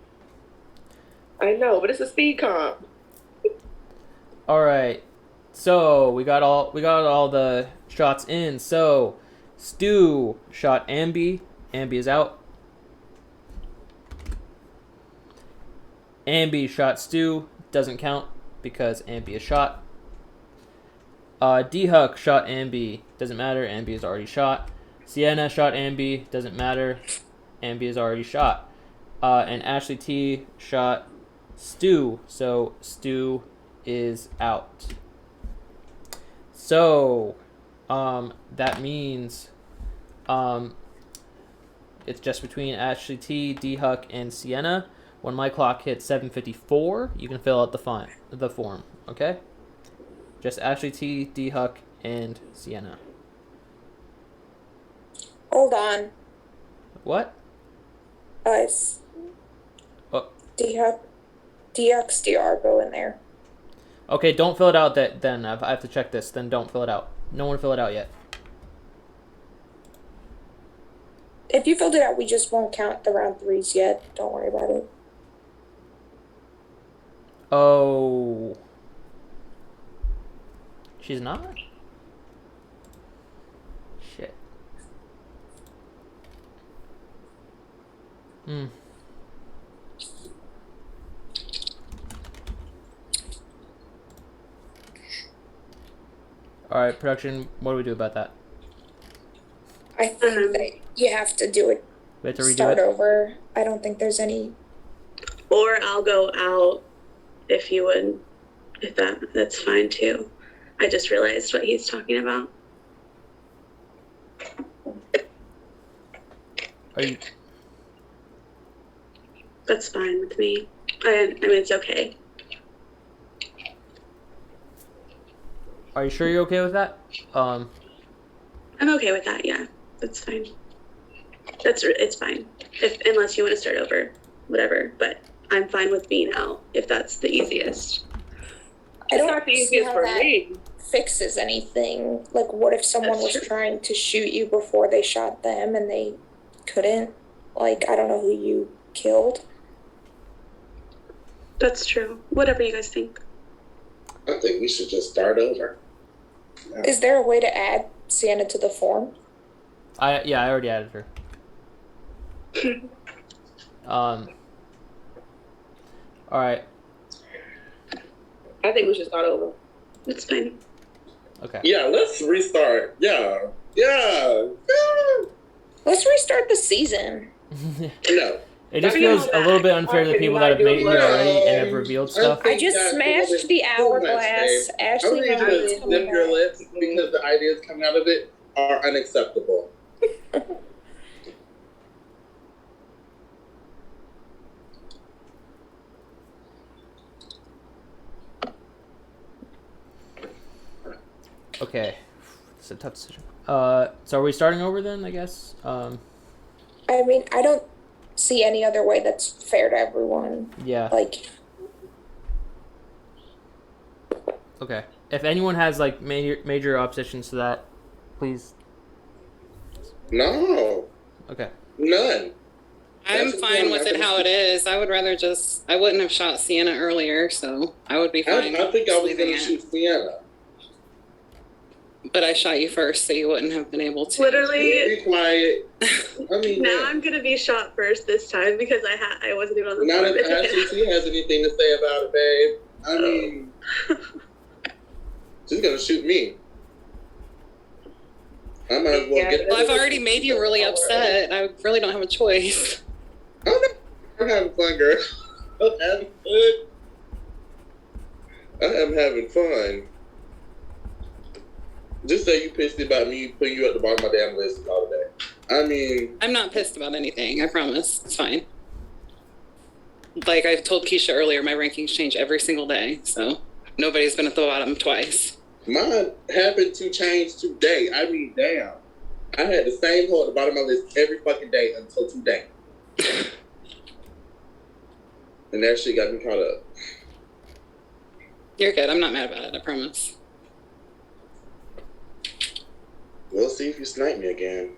I know, but it's a speed comp. All right. So we got all the shots in. So Stu shot Ambi. Ambi is out. Ambi shot Stu. Doesn't count because Ambi is shot. D-Huck shot Ambi. Doesn't matter. Ambi is already shot. Sienna shot Ambi. Doesn't matter. Ambi is already shot. And Ashley T shot Stu. So Stu is out. So that means it's just between Ashley T, D-Huck, and Sienna. When my clock hits 7:54, you can fill out the form, okay? Just Ashley T, D-Huck, and Sienna. Hold on. What? Guys. Oh. DX DR, go in there. Okay, don't fill it out then. I have to check this. Then don't fill it out. No one fill it out yet. If you filled it out, we just won't count the round 3s yet. Don't worry about it. Oh. She's not? Shit. Alright, production, what do we do about that? I think that you have to do it. We have to redo Start it? over. I don't think there's any. Or I'll go out if you would, if that's fine too. I just realized what he's talking about. Are you... That's fine with me. I mean, it's okay. Are you sure you're okay with that? I'm okay with that. Yeah, that's fine. It's fine. Unless you want to start over, whatever. But I'm fine with being out if that's the easiest. I don't not the see easiest how for that me. fixes anything. Like, what if someone was trying to shoot you before they shot them and they couldn't? Like, I don't know who you killed. That's true. Whatever you guys think. I think we should just start over. Is there a way to add Sienna to the form? I already added her. Alright. I think we should start over. It's fine. Okay. Yeah, let's restart. Yeah. Let's restart the season. No. It just feels a little bit unfair to the people that have made it here already and have revealed stuff. I just smashed the hourglass. Ashley I knows need it's to coming zip your back. lips because the ideas coming out of it are unacceptable. Okay. It's a tough decision. So are we starting over then, I guess? I mean, I don't see any other way that's fair to everyone. Yeah. Like, Okay. If anyone has like major oppositions to that, please. No. Okay. None. I'm fine with it how it is. I would rather I wouldn't have shot Sienna earlier, so I would be fine. I think I was leaving going to it. shoot Sienna. But I shot you first, so you wouldn't have been able to. Literally. Be quiet. I mean, Now I'm gonna be shot first this time because I wasn't even on the now floor. that Ashley has anything to say about it, babe, I mean, she's going to shoot me. I might as well get Well, I've already made you really upset. I really don't have a choice. I'm having fun, girl. I'm having fun. I am having fun. Just say you pissed about me putting you at the bottom of my damn list all day. I mean, I'm not pissed about anything. I promise. It's fine. Like I told Keisha earlier, my rankings change every single day, so nobody's been at the bottom twice. mine happened to change today. I mean, damn. I had the same hole at the bottom of my list every fucking day until today. And that shit got me caught up. You're good. I'm not mad about it. I promise. We'll see if you snipe me again.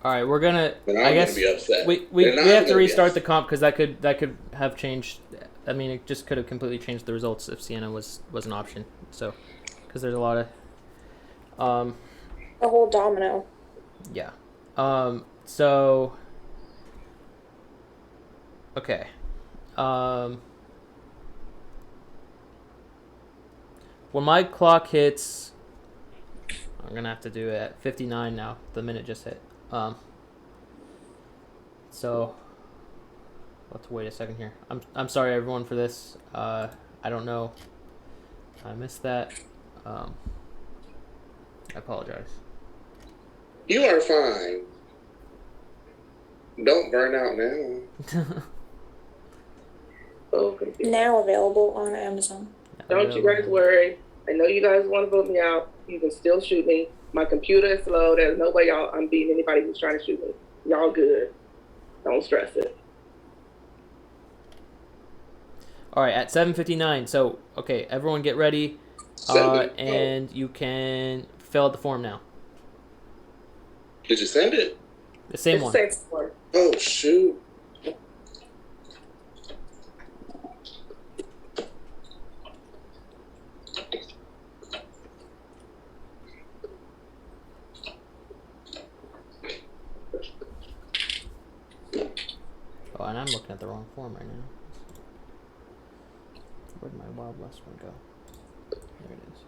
All right, we're gonna. Then I'm I guess gonna be upset. we Then I'm have to gonna be restart the upset. comp because that could have changed. I mean, it just could have completely changed the results if Sienna was an option. So, because there's a lot of, The whole domino. yeah. So. Okay. When my clock hits, I'm gonna have to do it at 59 now. The minute just hit. So we'll have to wait a second here. I'm sorry everyone for this. I don't know. I missed that. I apologize. You are fine. Don't burn out now. Now available on Amazon. Don't you guys worry. I know you guys want to vote me out. You can still shoot me. My computer is slow. There's no way I'm beating anybody who's trying to shoot me. Y'all good. Don't stress it. All right, at 7:59. So okay, everyone get ready, and you can fill out the form now. Did you send it? The same one. Oh shoot. Oh, and I'm looking at the wrong form right now. Where'd my Wild West one go? There it is.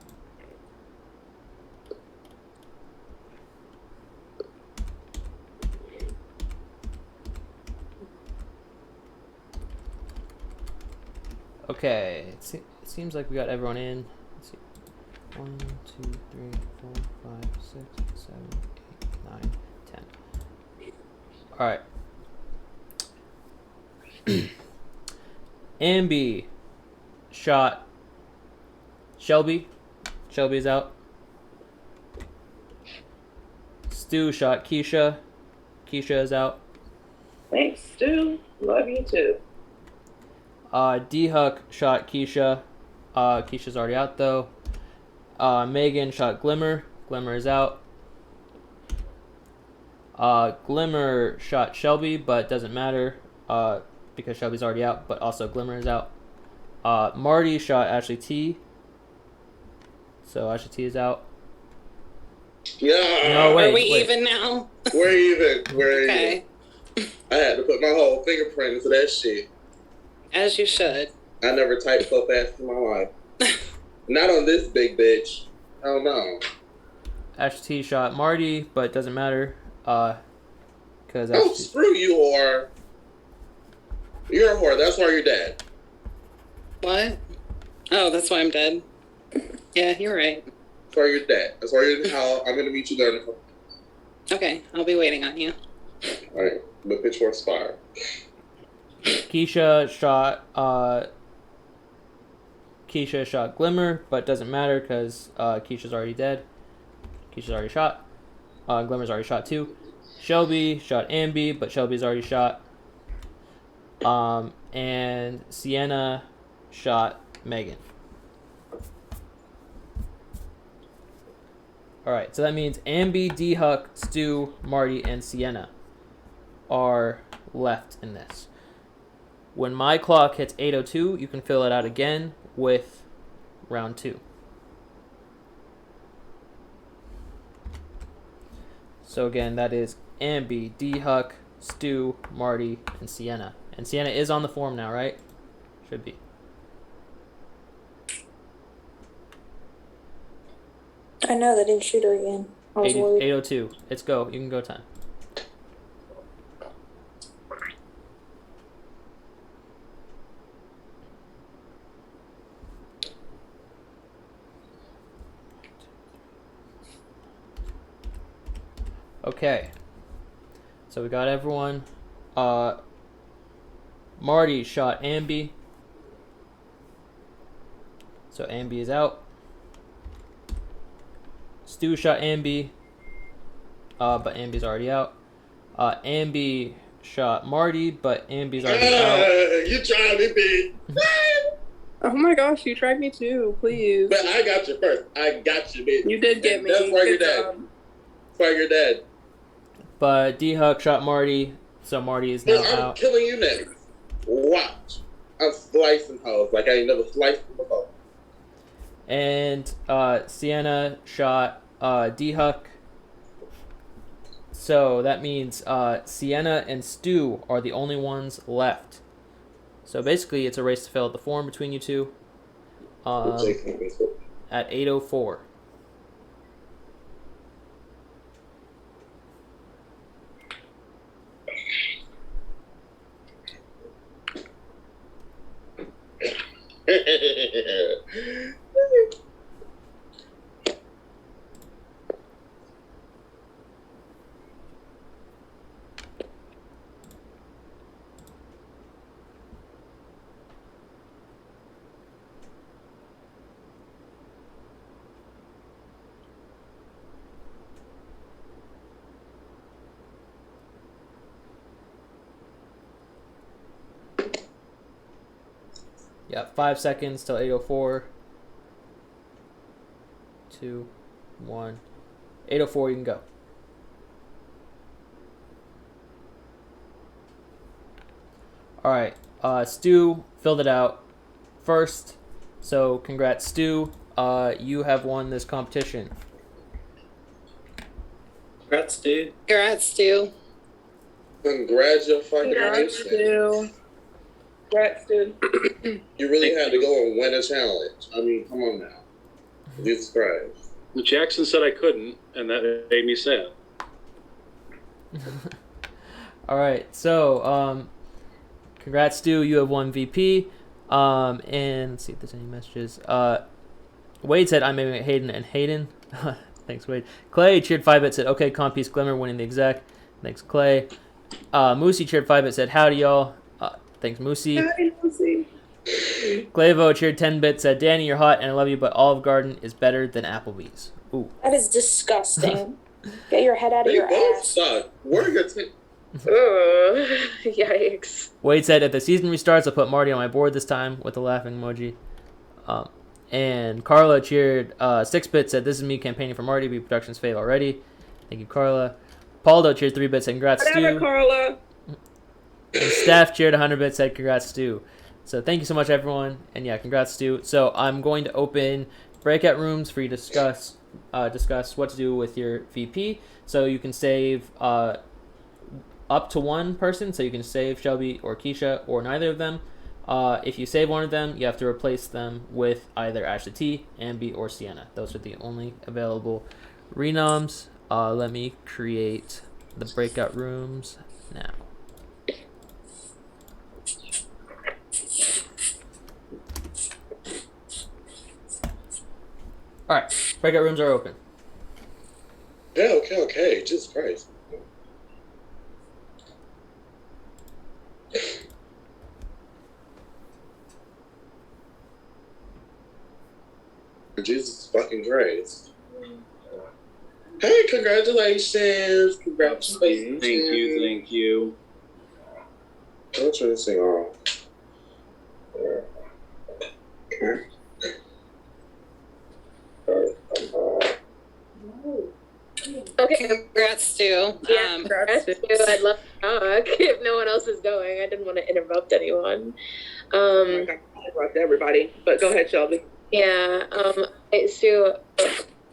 Okay, it seems like we got everyone in. Let's see. 1, 2, 3, 4, 5, 6, 7, 8, 9, 10. Alright. Ambi shot Shelby. Shelby's out. Stu shot Keisha. Keisha is out. Thanks, Stu. Love you too. D-Huck shot Keisha. Keisha's already out though. Megan shot Glimmer. Glimmer is out. Glimmer shot Shelby, but doesn't matter because Shelby's already out, but also Glimmer is out. Marty shot Ashley T. So Ashley T is out. Yeah. No, wait, Are we wait. even now? We're even. We're Okay. even. I had to put my whole fingerprint into that shit. As you should. I never typed so fast in my life. Not on this big bitch. Oh no. Ashley T shot Marty, but doesn't matter. Because Oh, screw you, whore. You're a whore. That's why you're dead. What? Oh, that's why I'm dead. Yeah, you're right. That's why you're dead. That's why you're how I'm gonna meet you there. Okay, I'll be waiting on you. Alright, the pitchfork's fire. Keisha shot Glimmer, but doesn't matter because Keisha's already dead. Keisha's already shot. Glimmer's already shot too. Shelby shot Ambi, but Shelby's already shot. And Sienna shot Megan. Alright, so that means Ambi, D-Huck, Stu, Marty, and Sienna are left in this. When my clock hits 8:02, you can fill it out again with round 2. So again, that is Ambi, D-Huck, Stu, Marty, and Sienna. And Sienna is on the form now, right? Should be. I know they didn't shoot her again. I was worried. 8:02. It's go. You can go time. Okay. So we got everyone. Marty shot Ambi. So Ambi is out. Stu shot Ambi. But Ambi's already out. Ambi shot Marty, but Ambi's already out. You tried me, big. Oh my gosh, you tried me too, please. But I got you first. I got you, bitch. You did get me. That's why you're Good dead. job. That's why you're dead. But D-Huck shot Marty, so Marty is now I'm out. killing you next. Watch. I'm slicing hoes like I ain't never sliced them before. And Sienna shot D-Huck. So that means Sienna and Stu are the only ones left. So basically, it's a race to fill out the form between you two. At 8:04. Yeah, 5 seconds till 8:04. 2, 1. 8:04, you can go. Alright, Stu filled it out first. So congrats, Stu. You have won this competition. Congrats, Stu. Congrats, Stu. Congratulations. Congrats, dude. You really had to go and win a challenge. I mean, come on now. Jesus Christ. Jackson said I couldn't, and that made me sad. Alright, so congrats, Stu. You have won VP. And let's see if there's any messages. Wade said, I'm aiming at Hayden and Hayden. Thanks, Wade. Clay cheered 5-bit, said, okay, Compiece Glimmer winning the exec. Thanks, Clay. Moosey cheered 5-bit, said, howdy, y'all. Thanks, Moosey. Hi, Lucy. Glavo cheered 10-bit, said, Danny, you're hot and I love you, but Olive Garden is better than Applebee's. Ooh. That is disgusting. Get your head out of They your both ass. suck. What are your Yikes. Wade said, if the season restarts, I'll put Marty on my board this time with the laughing emoji. And Carla cheered 6-bit, said, this is me campaigning for Marty, be Productions fave already. Thank you, Carla. Paldo cheered 3-bit, said, congrats, Whatever, Stu. Carla. And Steph cheered 100-bit, said, congrats, Stu. So thank you so much, everyone. And yeah, congrats, Stu. So I'm going to open breakout rooms for you to discuss what to do with your VP. So you can save up to one person. So you can save Shelby or Keisha or neither of them. If you save one of them, you have to replace them with either Ashley T, Ambi, or Sienna. Those are the only available renoms. Let me create the breakout rooms now. Alright, breakout rooms are open. Yeah, okay. Jesus Christ. Jesus fucking Christ. Hey, congratulations. Congratulations. Thank you. I'm trying to sing all. Okay, congrats, Stu. Yeah, congrats too. I'd love to talk if no one else is going. I didn't want to interrupt anyone. Interrupt everybody, but go ahead, Shelby. Yeah, Stu,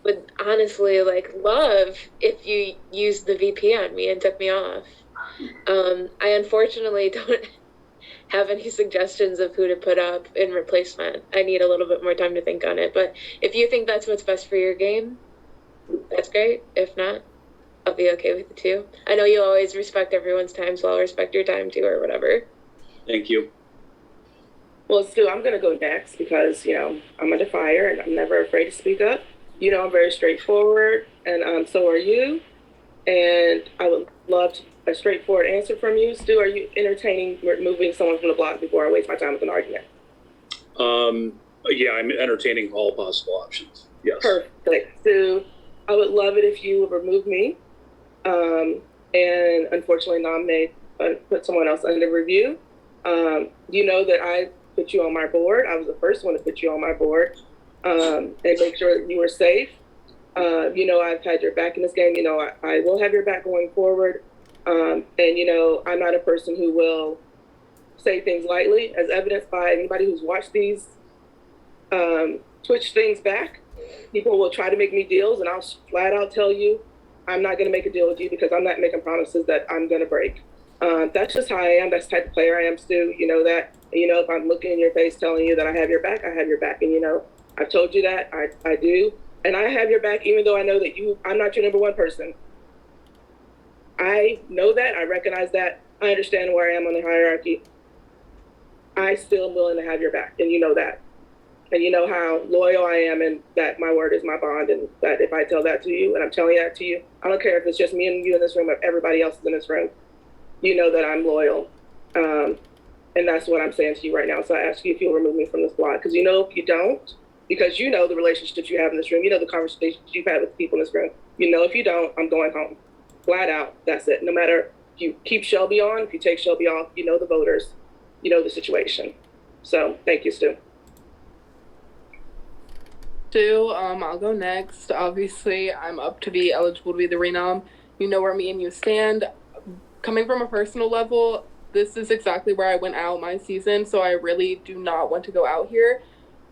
would honestly love if you used the VP on me and took me off. I unfortunately don't have any suggestions of who to put up in replacement. I need a little bit more time to think on it, but if you think that's what's best for your game, that's great. If not, I'll be okay with it too. I know you always respect everyone's time, so I'll respect your time too, or whatever. Thank you. Well, Stu, I'm going to go next because, I'm a defier and I'm never afraid to speak up. I'm very straightforward, and so are you. and I would love a straightforward answer from you. Stu, are you entertaining removing someone from the block before I waste my time with an argument? Yeah, I'm entertaining all possible options. Yes. Perfect. Stu, I would love it if you would remove me, and unfortunately nominate, put someone else under review. You know that I put you on my board. I was the first one to put you on my board, and make sure that you were safe. You know, I've had your back in this game. You know, I will have your back going forward. And, you know, I'm not a person who will say things lightly, as evidenced by anybody who's watched these Twitch things back. People will try to make me deals, and I'll flat out tell you, I'm not going to make a deal with you because I'm not making promises that I'm going to break. That's just how I am. That's the type of player I am, Stu. You know that. And, you know, if I'm looking in your face telling you that I have your back, I have your back. And, you know, I've told you that. I do. And I have your back, even though I know that I'm not your number one person. I know that. I recognize that. I understand where I am on the hierarchy. I still am willing to have your back, and you know that. And you know how loyal I am, and that my word is my bond, and that if I tell that to you, and I'm telling that to you, I don't care if it's just me and you in this room or everybody else is in this room, you know that I'm loyal. And that's what I'm saying to you right now. So I ask you if you'll remove me from this block, because you know if you don't, because you know the relationships you have in this room, you know the conversations you've had with people in this room, you know if you don't, I'm going home. Flat out, that's it. No matter if you keep Shelby on, if you take Shelby off, you know the voters, you know the situation. So thank you, Stu. Stu, I'll go next. Obviously, I'm up to be eligible to be the renom. You know where me and you stand. Coming from a personal level, this is exactly where I went out my season, so I really do not want to go out here.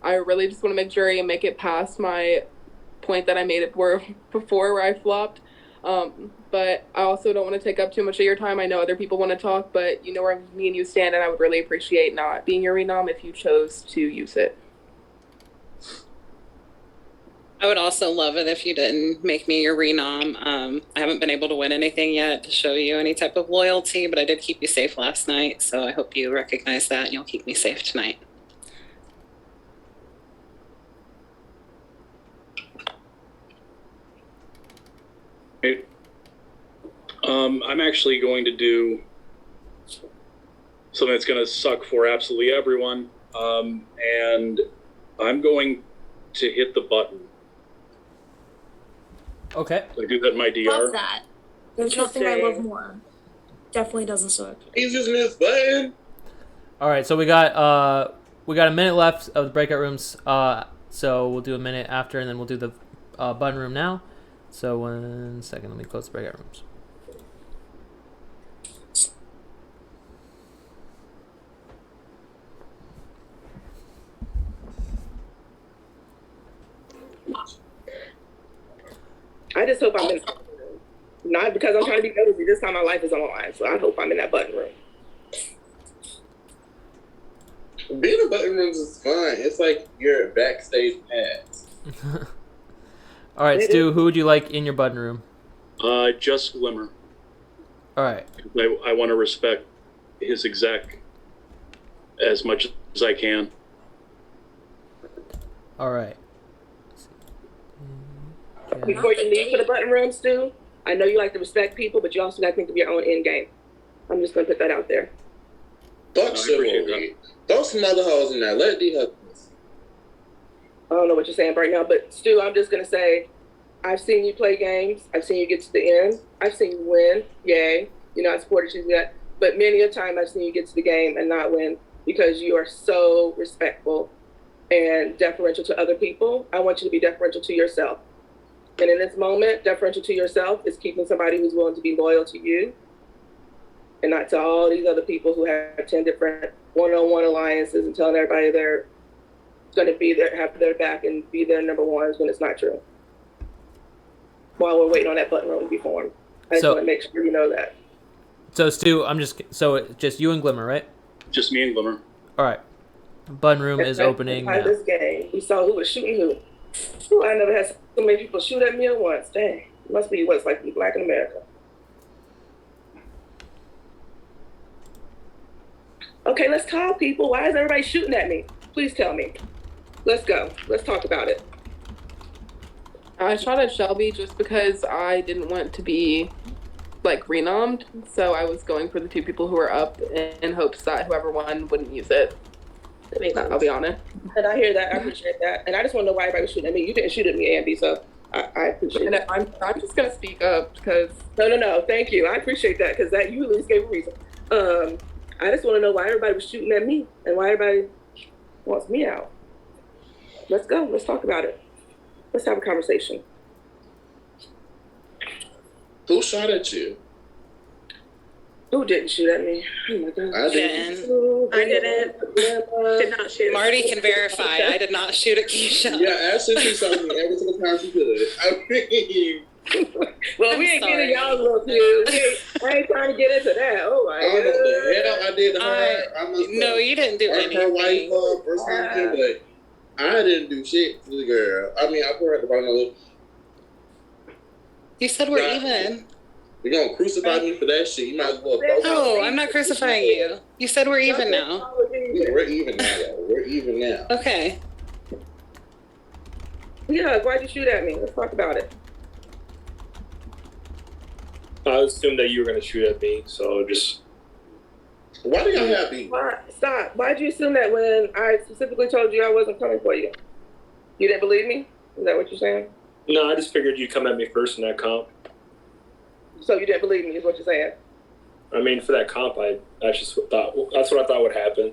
I really just want to make jury and make it past my point that I made it before where I flopped. But I also don't want to take up too much of your time. I know other people want to talk, but you know where me and you stand, and I would really appreciate not being your renom if you chose to use it. I would also love it if you didn't make me your renom. I haven't been able to win anything yet to show you any type of loyalty, but I did keep you safe last night, so I hope you recognize that and you'll keep me safe tonight. Hey, I'm actually going to do something that's going to suck for absolutely everyone, and I'm going to hit the button. Okay. I do that in my DR. Love that. There's nothing I love more. Definitely doesn't suck. He's using his button. All right, so we got a minute left of the breakout rooms. So we'll do a minute after, and then we'll do the button room now. So 1 second, let me close the breakout rooms. I just hope I'm in, not because I'm trying to be nosy, this time my life is on the line, so I hope I'm in that button room. Being in button rooms is fun. It's like your backstage pass. All right, Stu, who would you like in your button room? Just Glimmer. All right. I want to respect his exec as much as I can. All right. Before you leave for the button room, Stu, I know you like to respect people, but you also got to think of your own end game. I'm just going to put that out there. Fuck chivalry. Throw some other hoes in there. Let D husbands. I don't know what you're saying right now, but Stu, I'm just going to say, I've seen you play games. I've seen you get to the end. I've seen you win. Yay. You know, I supported you in that. But many a time I've seen you get to the game and not win because you are so respectful and deferential to other people. I want you to be deferential to yourself. And in this moment, deferential to yourself is keeping somebody who's willing to be loyal to you and not to all these other people who have 10 different one-on-one alliances and telling everybody they're going to be there, have their back and be their number ones when it's not true. While we're waiting on that button room to be formed. I just want to make sure you know that. So, Stu, it's just you and Glimmer, right? Just me and Glimmer. All right. Button room is opening now. This game, we saw who was shooting who. Ooh, I never had so many people shoot at me at once. Dang. It must be what it's like to be black in America. Okay, let's talk, people. Why is everybody shooting at me? Please tell me. Let's go. Let's talk about it. I shot at Shelby just because I didn't want to be like renommed, so I was going for the 2 people who were up in hopes that whoever won wouldn't use it. I'll be honest. And I hear that. I appreciate that. And I just want to know why everybody was shooting at me. You didn't shoot at me, Andy, so I appreciate And it. I'm just gonna speak up because No. Thank you. I appreciate that because that you at least gave a reason. I just want to know why everybody was shooting at me and why everybody wants me out. Let's go. Let's talk about it. Let's have a conversation. Who shot at you? Who didn't shoot at me? Oh my God. I didn't. I didn't. Did not shoot. Marty can verify. I did not shoot at Keisha. Yeah, Ashley shot me every single time she could. I mean, well, we ain't getting y'all little views. I ain't trying to get into that. Oh my I don't know what the hell I did to her. I must No, you didn't do her anything. wife first time kid, but I didn't do shit to the girl. I mean, I put her at the bottom of the. You said we're even. You're gonna crucify me for that shit. You might as well. No, I'm not crucifying you. You said we're even now. Yeah, we're even now. We're even now. Okay. Yeah, why'd you shoot at me? Let's talk about it. I assumed that you were going to shoot at me, so just. Why do y'all have me? Stop. Why'd you assume that when I specifically told you I wasn't coming for you? You didn't believe me? Is that what you're saying? No, I just figured you'd come at me first in that comp. So you didn't believe me, is what you're saying? I mean, for that comp, that's what I thought would happen.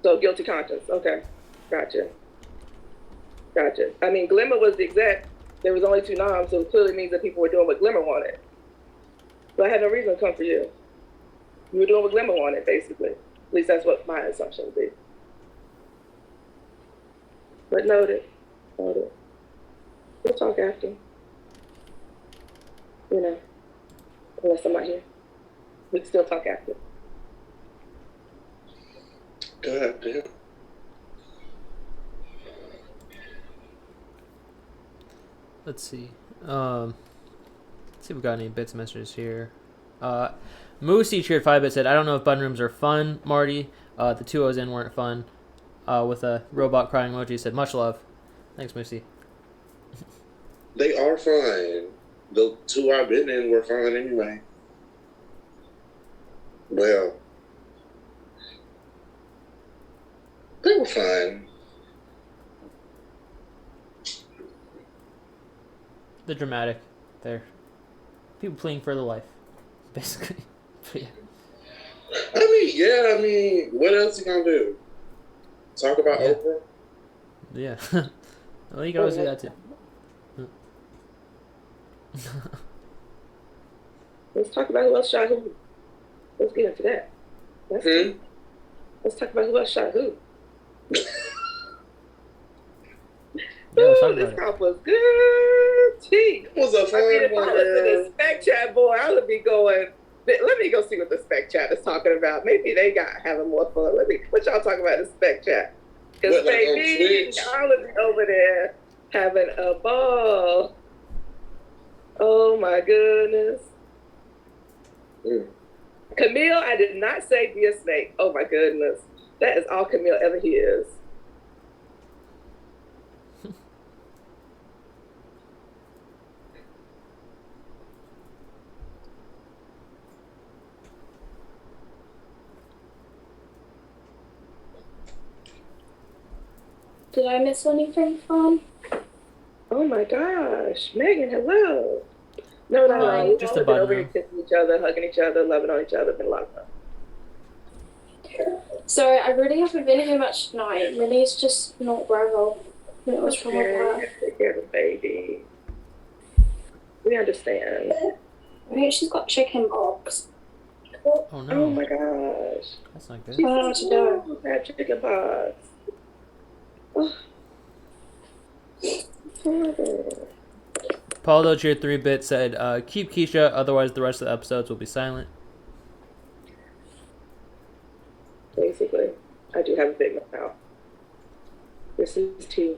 So guilty conscience. Okay. Gotcha. I mean, Glimmer was the exec. There was only 2 noms, so it clearly means that people were doing what Glimmer wanted. But I had no reason to come for you. You were doing what Glimmer wanted, basically. At least that's what my assumption would be. But noted. We'll talk after. You know, unless I'm not here. We can still talk after. God damn. Let's see. Let's see if we got any bits messages here. Moosey cheered 5-bit said, I don't know if button rooms are fun, Marty. The 2 O's in weren't fun. With a robot crying emoji said, much love. Thanks, Moosey. They are fine. The 2 I've been in were fine anyway. Well, they were fine. The dramatic there. People playing for their life, basically. But yeah. I mean, what else you gonna do? Talk about Oprah? Yeah. Well, you can always do that too. Let's talk about who else shot who. Let's get into that. Let's talk about who else shot who. Yeah, let's talk Ooh, this about it. comp was good. Gee. It was a fun if I one, was in girl. the spec chat, boy, I would be going. Let me go see what the spec chat is talking about. Maybe they got having more fun. What y'all talking about in the spec chat? Because What, like on baby, Twitch? y'all would be over there having a ball. Oh my goodness. Camille, I did not say be a snake. Oh my goodness. That is all Camille ever hears. Did I miss anything fun? Oh my gosh. Megan, hello. No. Hi. Just We've a been over button here kissing each other, hugging each other, loving on each other. Been a lot of fun. Sorry, I really haven't been here much tonight. Millie's just not well. It was from her. Take care of the baby. We understand. I think she's got chicken pox. Oh Oh no. my gosh. That's not good. She's I don't know what to do. That chicken pox. Oh. Paulo cheered 3-bit said, keep Keisha, otherwise the rest of the episodes will be silent. Basically, I do have a big mouth. This is tea.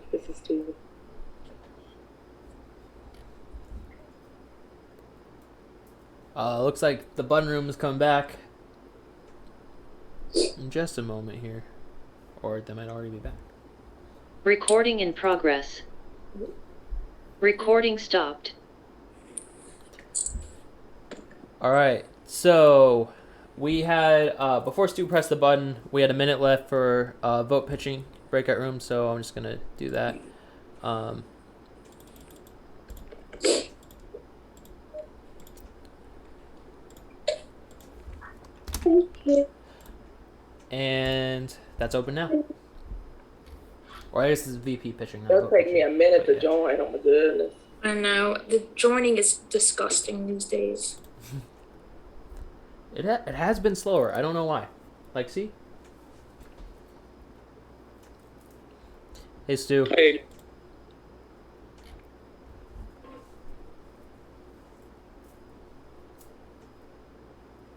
Looks like the button room is coming back in just a moment here. Or they might already be back. Recording in progress. Recording stopped. All right. So we had before Stu pressed the button, we had a minute left for vote pitching breakout room. So I'm just gonna do that. Thank you. And that's open now. Or I guess this is VP pitching. Not It'll vote take pitching. me a minute to join. Oh my goodness. I know the joining is disgusting these days. It has been slower. I don't know why. Like, see? Hey, Stu. Hey.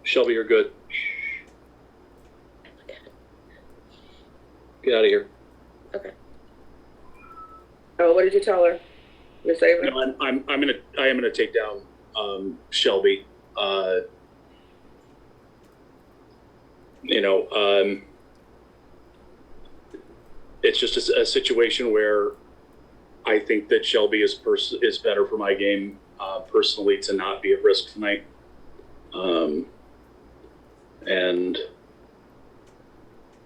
Shelby, you're good. Get out of here. Okay. Oh, what did you tell her? You're saving? No, I am gonna take down Shelby. It's just a situation where I think that Shelby is better for my game personally to not be at risk tonight. And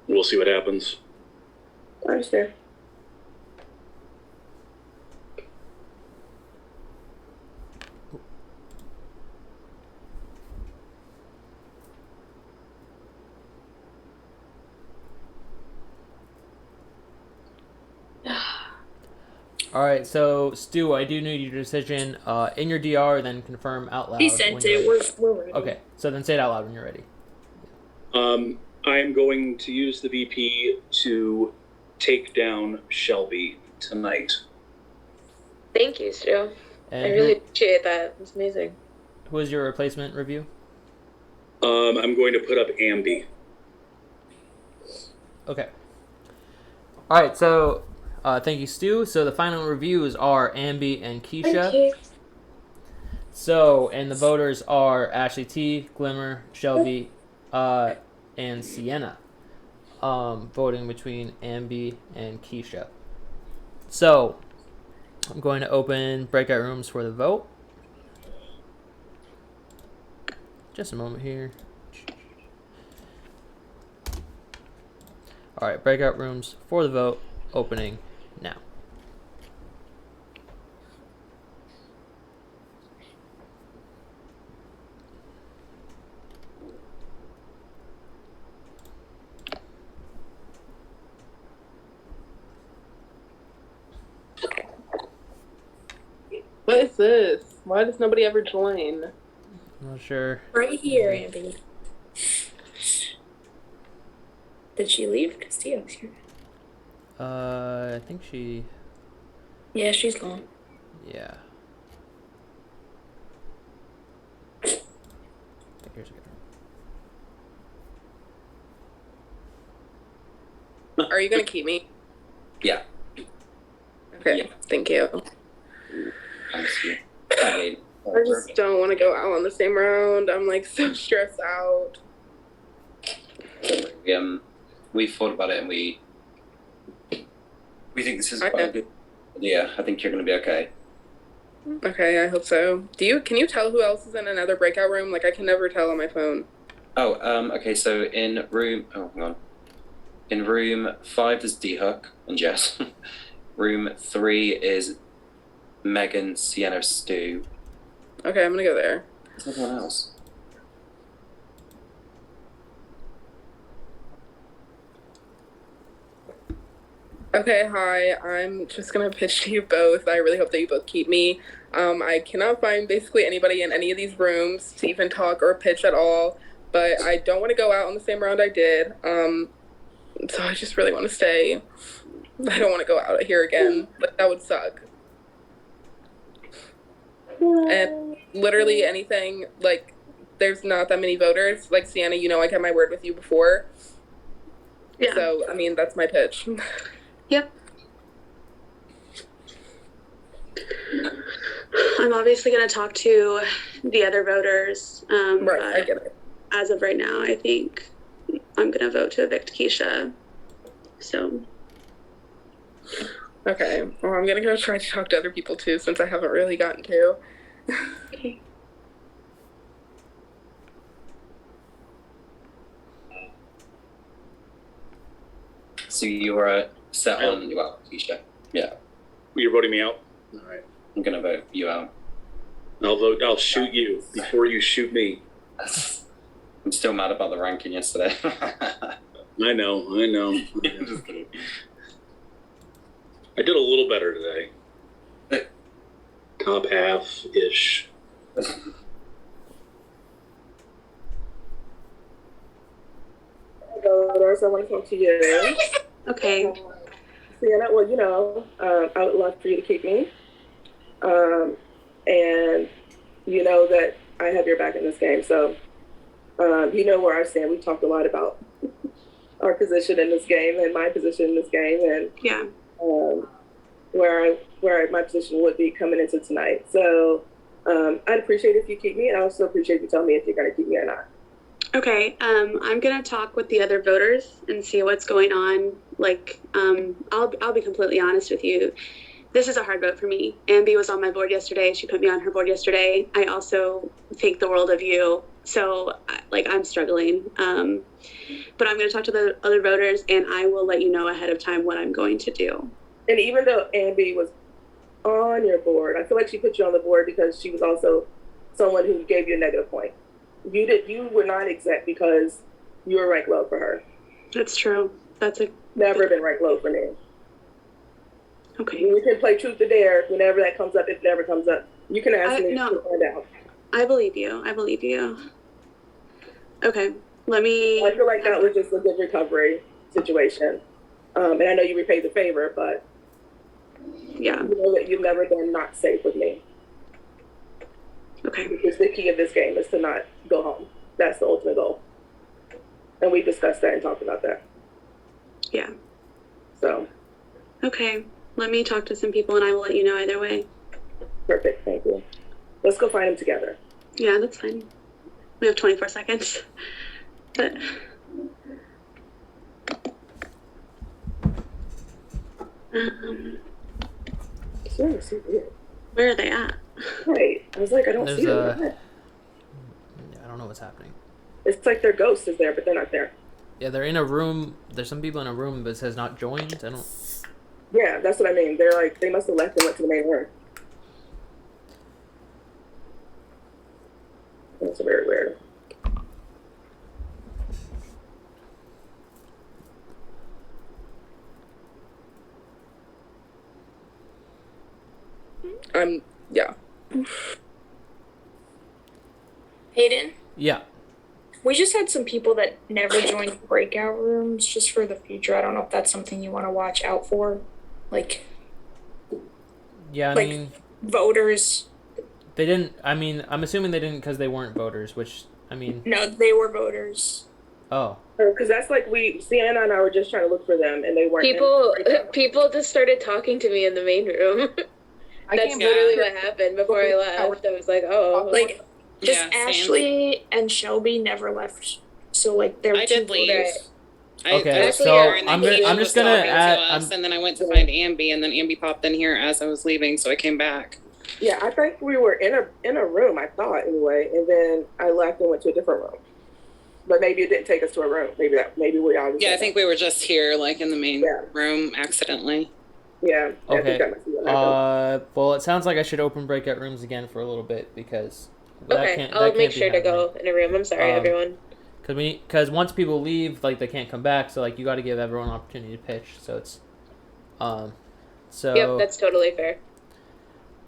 we'll see what happens. I understand. All right, so Stu, I do need your decision in your DR, then confirm out loud. He sent when you're it. ready. We're ready. Okay, so then say it out loud when you're ready. I am going to use the VP to take down Shelby tonight. Thank you, Stu. And I really appreciate that. It's amazing. who is your replacement review? I'm going to put up Ambi. Okay. All right, so thank you, Stu. So the final reviews are Ambi and Keisha. Thank you. So, and the voters are Ashley T, Glimmer, Shelby, and Sienna. Voting between Ambi and Keisha. So, I'm going to open breakout rooms for the vote. Just a moment here. Alright, breakout rooms for the vote opening now. What is this? Why does nobody ever join? Not sure. Right here, Andy. Did she leave? Because Tia's here. I think she. Yeah, she's gone. Yeah. I think here's a Are you gonna keep me? Yeah. Okay, thank you. Thanks you. I just don't want to go out on the same round. I'm like so stressed out. We thought about it and we think this is quite a good idea. I think you're going to be okay. Okay, I hope so. Can you tell who else is in another breakout room? Like I can never tell on my phone. Oh, okay. So in room, hang on. In room 5 there's D-Hook and Jess. Room 3 is Megan, Sienna, Stu. Okay, I'm gonna go there. There's everyone else. Okay, hi. I'm just gonna pitch to you both. I really hope that you both keep me. I cannot find basically anybody in any of these rooms to even talk or pitch at all. But I don't want to go out on the same round I did. So I just really want to stay. I don't want to go out here again. Like that would suck. And literally anything, like there's not that many voters. Like Sienna, you know I kept my word with you before. Yeah. So I mean that's my pitch. Yep. I'm obviously going to talk to the other voters. Right, I get it. As of right now, I think I'm going to vote to evict Keisha. So. Okay. Well, I'm gonna go try to talk to other people too, since I haven't really gotten to. So you were set on, well, Keisha. Yeah. You're voting me out? All right. I'm going to vote you out. I'll shoot you before you shoot me. I'm still mad about the ranking yesterday. I know. Just kidding. I did a little better today. Top half-ish. Voters, I want to talk to you. Okay. Sienna, well, you know, I would love for you to keep me. And you know that I have your back in this game. So, you know where I stand. We talked a lot about our position in this game and my position in this game, and Yeah. where my position would be coming into tonight. So, I'd appreciate it if you keep me, and I also appreciate you telling me if you're going to keep me or not. Okay, I'm gonna talk with the other voters and see what's going on. Like, I'll be completely honest with you. This is a hard vote for me. Ambi was on my board yesterday. She put me on her board yesterday. I also think the world of you. So, like, I'm struggling. But I'm gonna talk to the other voters, and I will let you know ahead of time what I'm going to do. And even though Ambi was on your board, I feel like she put you on the board because she was also someone who gave you a negative point. You were not exempt because you were ranked low for her. That's true. That's never been ranked low for me. Okay. We can play truth or dare whenever that comes up. If it never comes up, you can ask me no. to find out. I believe you. Okay. I feel like that was just a good recovery situation. And I know you repaid the favor, but yeah, you know that you've never been not safe with me. Okay. Because the key of this game is to not go home. That's the ultimate goal. And we discussed that and talked about that. Yeah. So. Okay. Let me talk to some people and I will let you know either way. Perfect. Thank you. Let's go find them together. Yeah, that's fine. We have 24 seconds. But. Seriously, weird. Where are they at? Right. I was like, I don't see them. I don't know what's happening. It's like their ghost is there, but they're not there. Yeah, they're in a room. There's some people in a room, but it says not joined. I don't. Yeah, that's what I mean. They're like, they must have left and went to the main room. That's very weird. Yeah. Hayden, Yeah. we just had some people that never joined breakout rooms just for the future. I don't know if that's something you want to watch out for. Like, Yeah, I like mean, voters. they didn't. I mean, I'm assuming they didn't because they weren't voters. Which I mean. No, they were voters. Oh. Because that's like Sienna and I were just trying to look for them, and they weren't. People just started talking to me in the main room. That's literally what happened before I left. I was like, oh. Like, just Yeah, Ashley and Shelby never left. So, like, there were I two did leave. voters. Okay, was so here, and then I'm gonna- Keisha I'm was just gonna talking to add- us, and then I went to find Ambi, and then Ambi popped in here as I was leaving, so I came back. Yeah, I think we were in a room, I thought anyway, and then I left and went to a different room. But maybe it didn't take us to a room. Maybe we all. Yeah, I think we were just here, like in the main room, accidentally. Yeah. I think Okay. that must be what happened. Well, it sounds like I should open breakout rooms again for a little bit because that Okay, can't. I'll that make can't be sure to happening. go in a room. I'm sorry, everyone. Because once people leave, like they can't come back. So like you got to give everyone an opportunity to pitch. So it's, so. Yep, that's totally fair.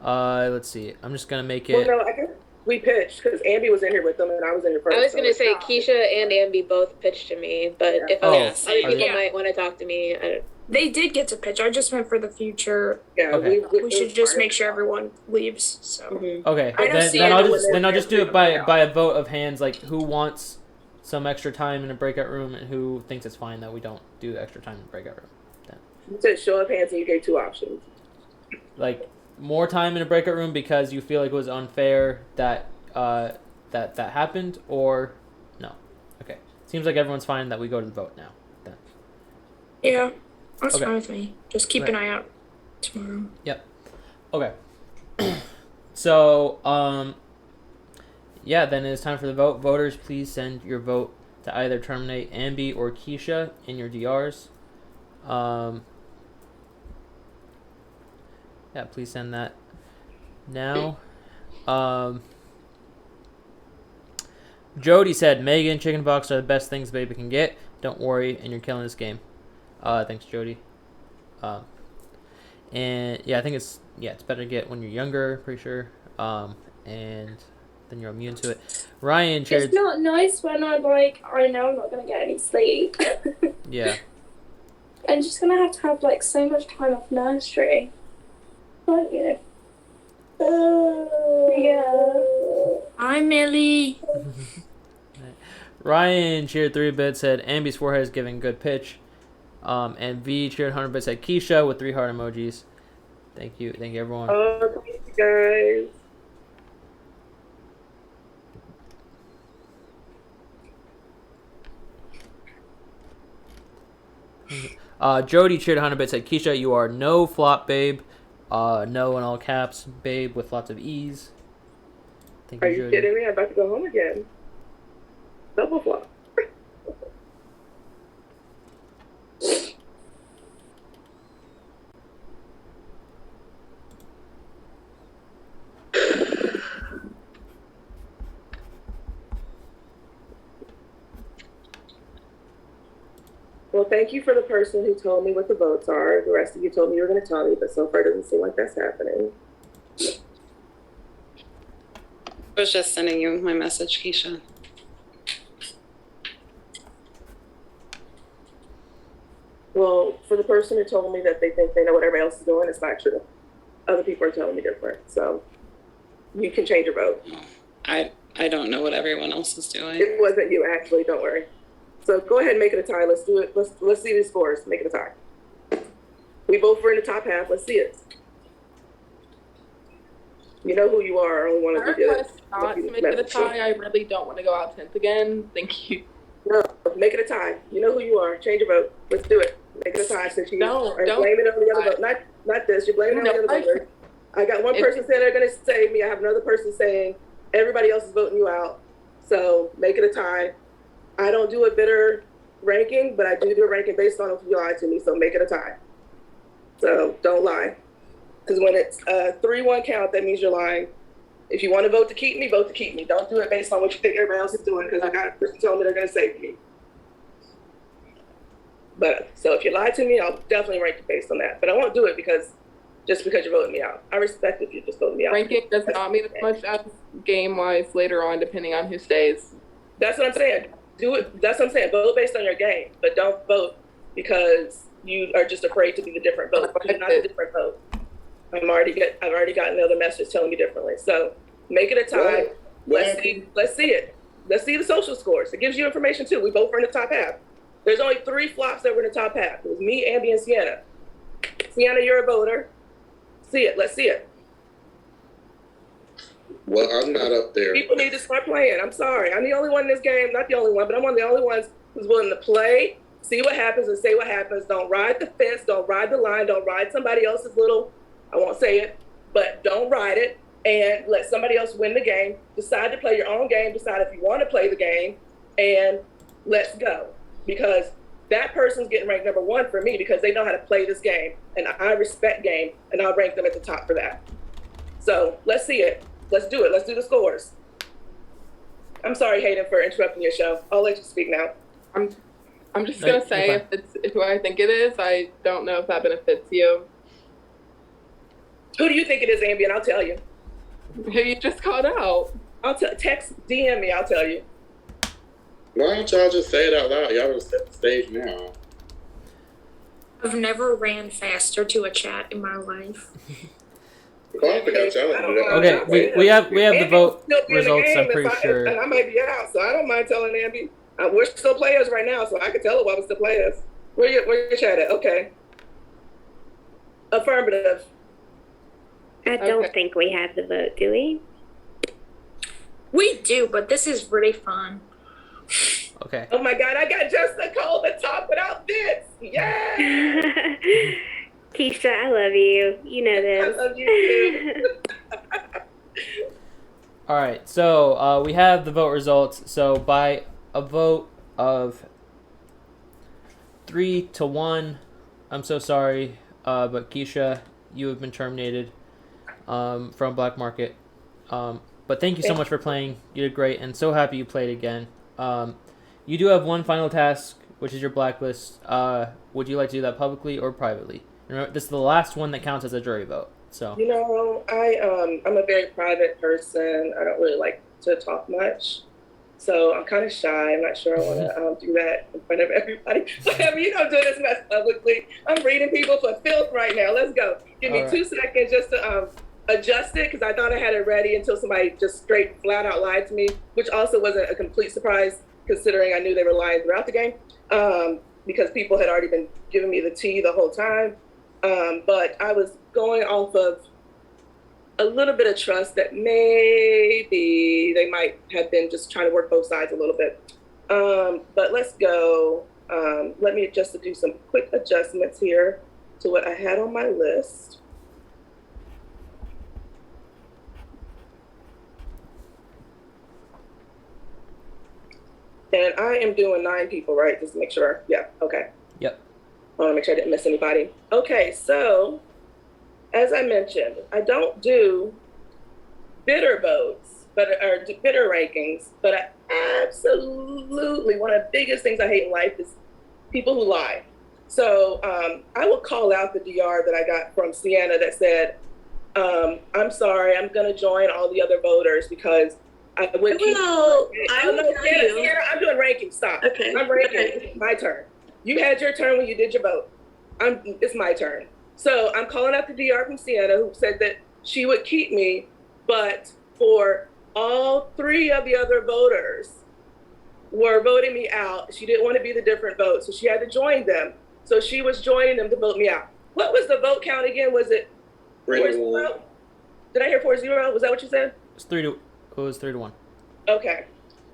Let's see. I'm just gonna make it. Well, no, I guess we pitched because Ambi was in here with them and I was in here first. I was so gonna it's say not- Keisha and Ambi both pitched to me, but if Oh, other people yeah. might want to talk to me, I don't. They did get to pitch. I just meant for the future. Yeah, Okay. We should just make sure everyone leaves. So. Okay, I don't see then I'll anyone just there. then I'll just do it by a vote of hands. Like who wants some extra time in a breakout room and who thinks it's fine that we don't do extra time in a breakout room. Then. You said show of hands and you gave two options. Like more time in a breakout room because you feel like it was unfair that that happened, or no. Okay, seems like everyone's fine that we go to the vote now. Then. Yeah, that's Okay. fine with me. Just keep an eye out. tomorrow. Yep. Okay. So, yeah, then it's time for the vote. Voters, please send your vote to either terminate Ambi or Keisha in your DRs. Yeah, please send that now. Jody said, Megan, chicken box are the best things baby can get. Don't worry, and you're killing this game. Thanks, Jody. And yeah, I think it's better to get when you're younger, pretty sure. And then you're immune to it. Ryan shared. It's not nice when I know I'm not gonna get any sleep. Yeah. I'm just gonna have to have so much time off nursery. Aren't you? Yeah. Hi, Millie. Ryan cheered 3-bit, said Ambi's forehead is giving good pitch. And V cheered 100-bit, said Keisha with 3 heart emojis. Thank you everyone. Oh, thank you guys. Jody cheered 100-bit, said Keisha, you are no flop, babe. No in all caps, babe, with lots of E's. Thank Are you, you Jody. kidding me? I'm about to go home again. Double flop. Well, thank you for the person who told me what the votes are. The rest of you told me you were going to tell me, but so far it doesn't seem like that's happening. I was just sending you my message, Keisha. Well, for the person who told me that they think they know what everybody else is doing, it's not true. Other people are telling me different. So you can change your vote. I don't know what everyone else is doing. It wasn't you, actually. Don't worry. So go ahead and make it a tie. Let's do it. Let's see the scores. Make it a tie. We both were in the top half. Let's see it. You know who you are. I only want to do it. Not to make it a tie. I really don't want to go out 10th again. Thank you. No, make it a tie. You know who you are. Change your vote. Let's do it. Make it a tie since you are blaming it on the other vote. Not this. You're blaming it on the other vote. I got one person saying they're going to save me. I have another person saying everybody else is voting you out. So make it a tie. I don't do a bitter ranking, but I do a ranking based on if you lied to me. So make it a tie. So don't lie. Because when it's a 3-1 count, that means you're lying. If you want to vote to keep me, vote to keep me. Don't do it based on what you think everybody else is doing, because I got a person telling me they're going to save me. But so if you lie to me, I'll definitely rank you based on that. But I won't do it because you're voting me out. I respect if you just vote me out. Ranking does not mean as much as game-wise later on, depending on who stays. That's what I'm saying. Do it. That's what I'm saying. Vote based on your game, but don't vote because you are just afraid to be the different vote. You're not the different vote. I've already gotten another message telling me differently. So make it a tie. Let's see it. Let's see the social scores. It gives you information too. We both were in the top half. There's only 3 flops that were in the top half. It was me, Ambi, and Sienna. Sienna, you're a voter. See it. Let's see it. Well, I'm not up there. People need to start playing. I'm sorry. I'm the only one in this game. Not the only one, but I'm one of the only ones who's willing to play, see what happens, and say what happens. Don't ride the fence. Don't ride the line. Don't ride somebody else's little, I won't say it, but don't ride it and let somebody else win the game. Decide to play your own game. Decide if you want to play the game, and let's go. Because that person's getting ranked number 1 for me because they know how to play this game, and I respect game, and I'll rank them at the top for that. So let's see it. Let's do it. Let's do the scores. I'm sorry, Hayden, for interrupting your show. I'll let you speak now. I'm just gonna say if it's who I think it is. I don't know if that benefits you. Who do you think it is, Ambi? And I'll tell you. Who you just called out? I'll text, DM me. I'll tell you. Why don't y'all just say it out loud? Y'all just set the stage now. I've never ran faster to a chat in my life. Okay, we have the vote results. I'm pretty sure. And I might be out, so I don't mind telling Ambi. We're still players right now, so I can tell her while we're still players. Where your chat at? Okay. Affirmative. I don't think we have the vote, do we? We do, but this is really fun. Okay. Oh my God, I got just the call to talk without this. Yeah. Keisha, I love you. You know this. I love you too. All right, so we have the vote results. So by a vote of 3-1, I'm so sorry, but Keisha, you have been terminated from Black Market. But thank you so much for playing. You did great, and so happy you played again. You do have one final task, which is your blacklist. Would you like to do that publicly or privately? Remember, this is the last one that counts as a jury vote. So You know, I'm a very private person. I don't really like to talk much. So I'm kind of shy. I'm not sure I want to do that in front of everybody. Whatever, you don't do this mess publicly. I'm reading people for filth right now. Let's go. Give me 2 seconds just to adjust it, because I thought I had it ready until somebody just straight flat out lied to me, which also wasn't a complete surprise considering I knew they were lying throughout the game, because people had already been giving me the tea the whole time. But I was going off of a little bit of trust that maybe they might have been just trying to work both sides a little bit. But let's go. Let me just do some quick adjustments here to what I had on my list. And I am doing 9 people, right? Just to make sure. Yeah, okay. Yep. I want to make sure I didn't miss anybody. Okay, so as I mentioned, I don't do bitter votes, or bitter rankings, but I absolutely, one of the biggest things I hate in life is people who lie. So I will call out the DR that I got from Sienna that said, I'm sorry, I'm going to join all the other voters because I would keep... Sienna, I'm doing rankings, stop. Okay. I'm ranking, It's my turn. You had your turn when you did your vote. It's my turn. So I'm calling out the DR from Sienna, who said that she would keep me, but for all 3 of the other voters were voting me out. She didn't want to be the different votes, so she had to join them. So she was joining them to vote me out. What was the vote count again? Was it 4-0? Did I hear 4-0? Was that what you said? It was 3-1. Okay.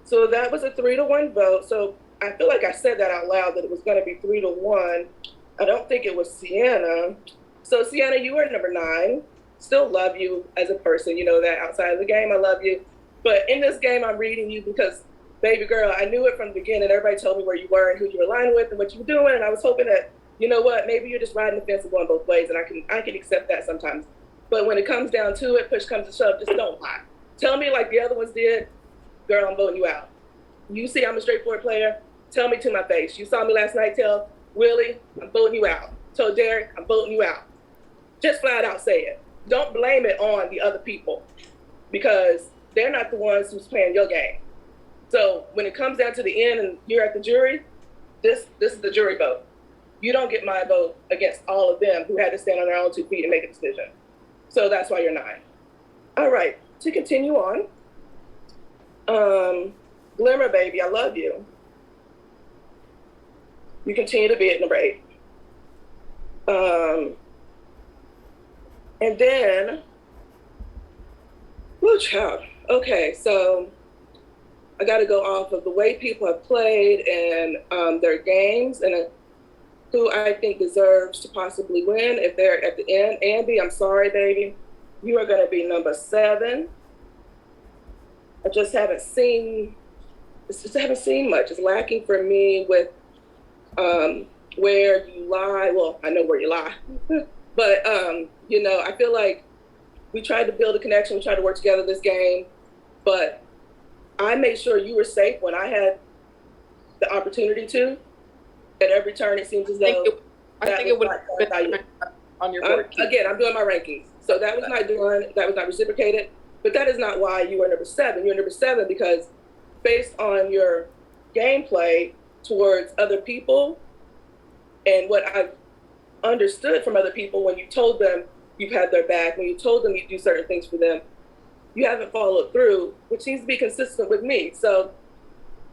So that was a 3-1 vote. So I feel like I said that out loud, that it was going to be 3-1. I don't think it was Sienna. So Sienna, you were number 9. Still love you as a person. You know that outside of the game, I love you. But in this game, I'm reading you because, baby girl, I knew it from the beginning. Everybody told me where you were and who you were aligned with and what you were doing. And I was hoping that, you know what, maybe you're just riding the fence and going both ways. And I can accept that sometimes. But when it comes down to it, push comes to shove, just don't lie. Tell me like the other ones did, girl, I'm voting you out. You see I'm a straightforward player. Tell me to my face. You saw me last night tell Willie, I'm voting you out. Told Derek, I'm voting you out. Just flat out say it. Don't blame it on the other people because they're not the ones who's playing your game. So when it comes down to the end and you're at the jury, this is the jury vote. You don't get my vote against all of them who had to stand on their own 2 feet and make a decision. So that's why you're 9. All right, to continue on. Glimmer, baby, I love you. You continue to be at number 8. And then, whoo, child. Okay, so I got to go off of the way people have played and their games and who I think deserves to possibly win if they're at the end. Andy, I'm sorry, baby. You are going to be number 7. I just haven't seen much. It's lacking for me with where you lie. Well, I know where you lie. But, you know, I feel like we tried to build a connection. We tried to work together this game. But I made sure you were safe when I had the opportunity to. At every turn, it seems as though I think it would have been on your board. Again, I'm doing my rankings. So that was not done. That was not reciprocated. But that is not why you were number 7. You're number 7 because based on your gameplay towards other people and what I've understood from other people when you told them you've had their back, when you told them you do certain things for them, you haven't followed through, which seems to be consistent with me. So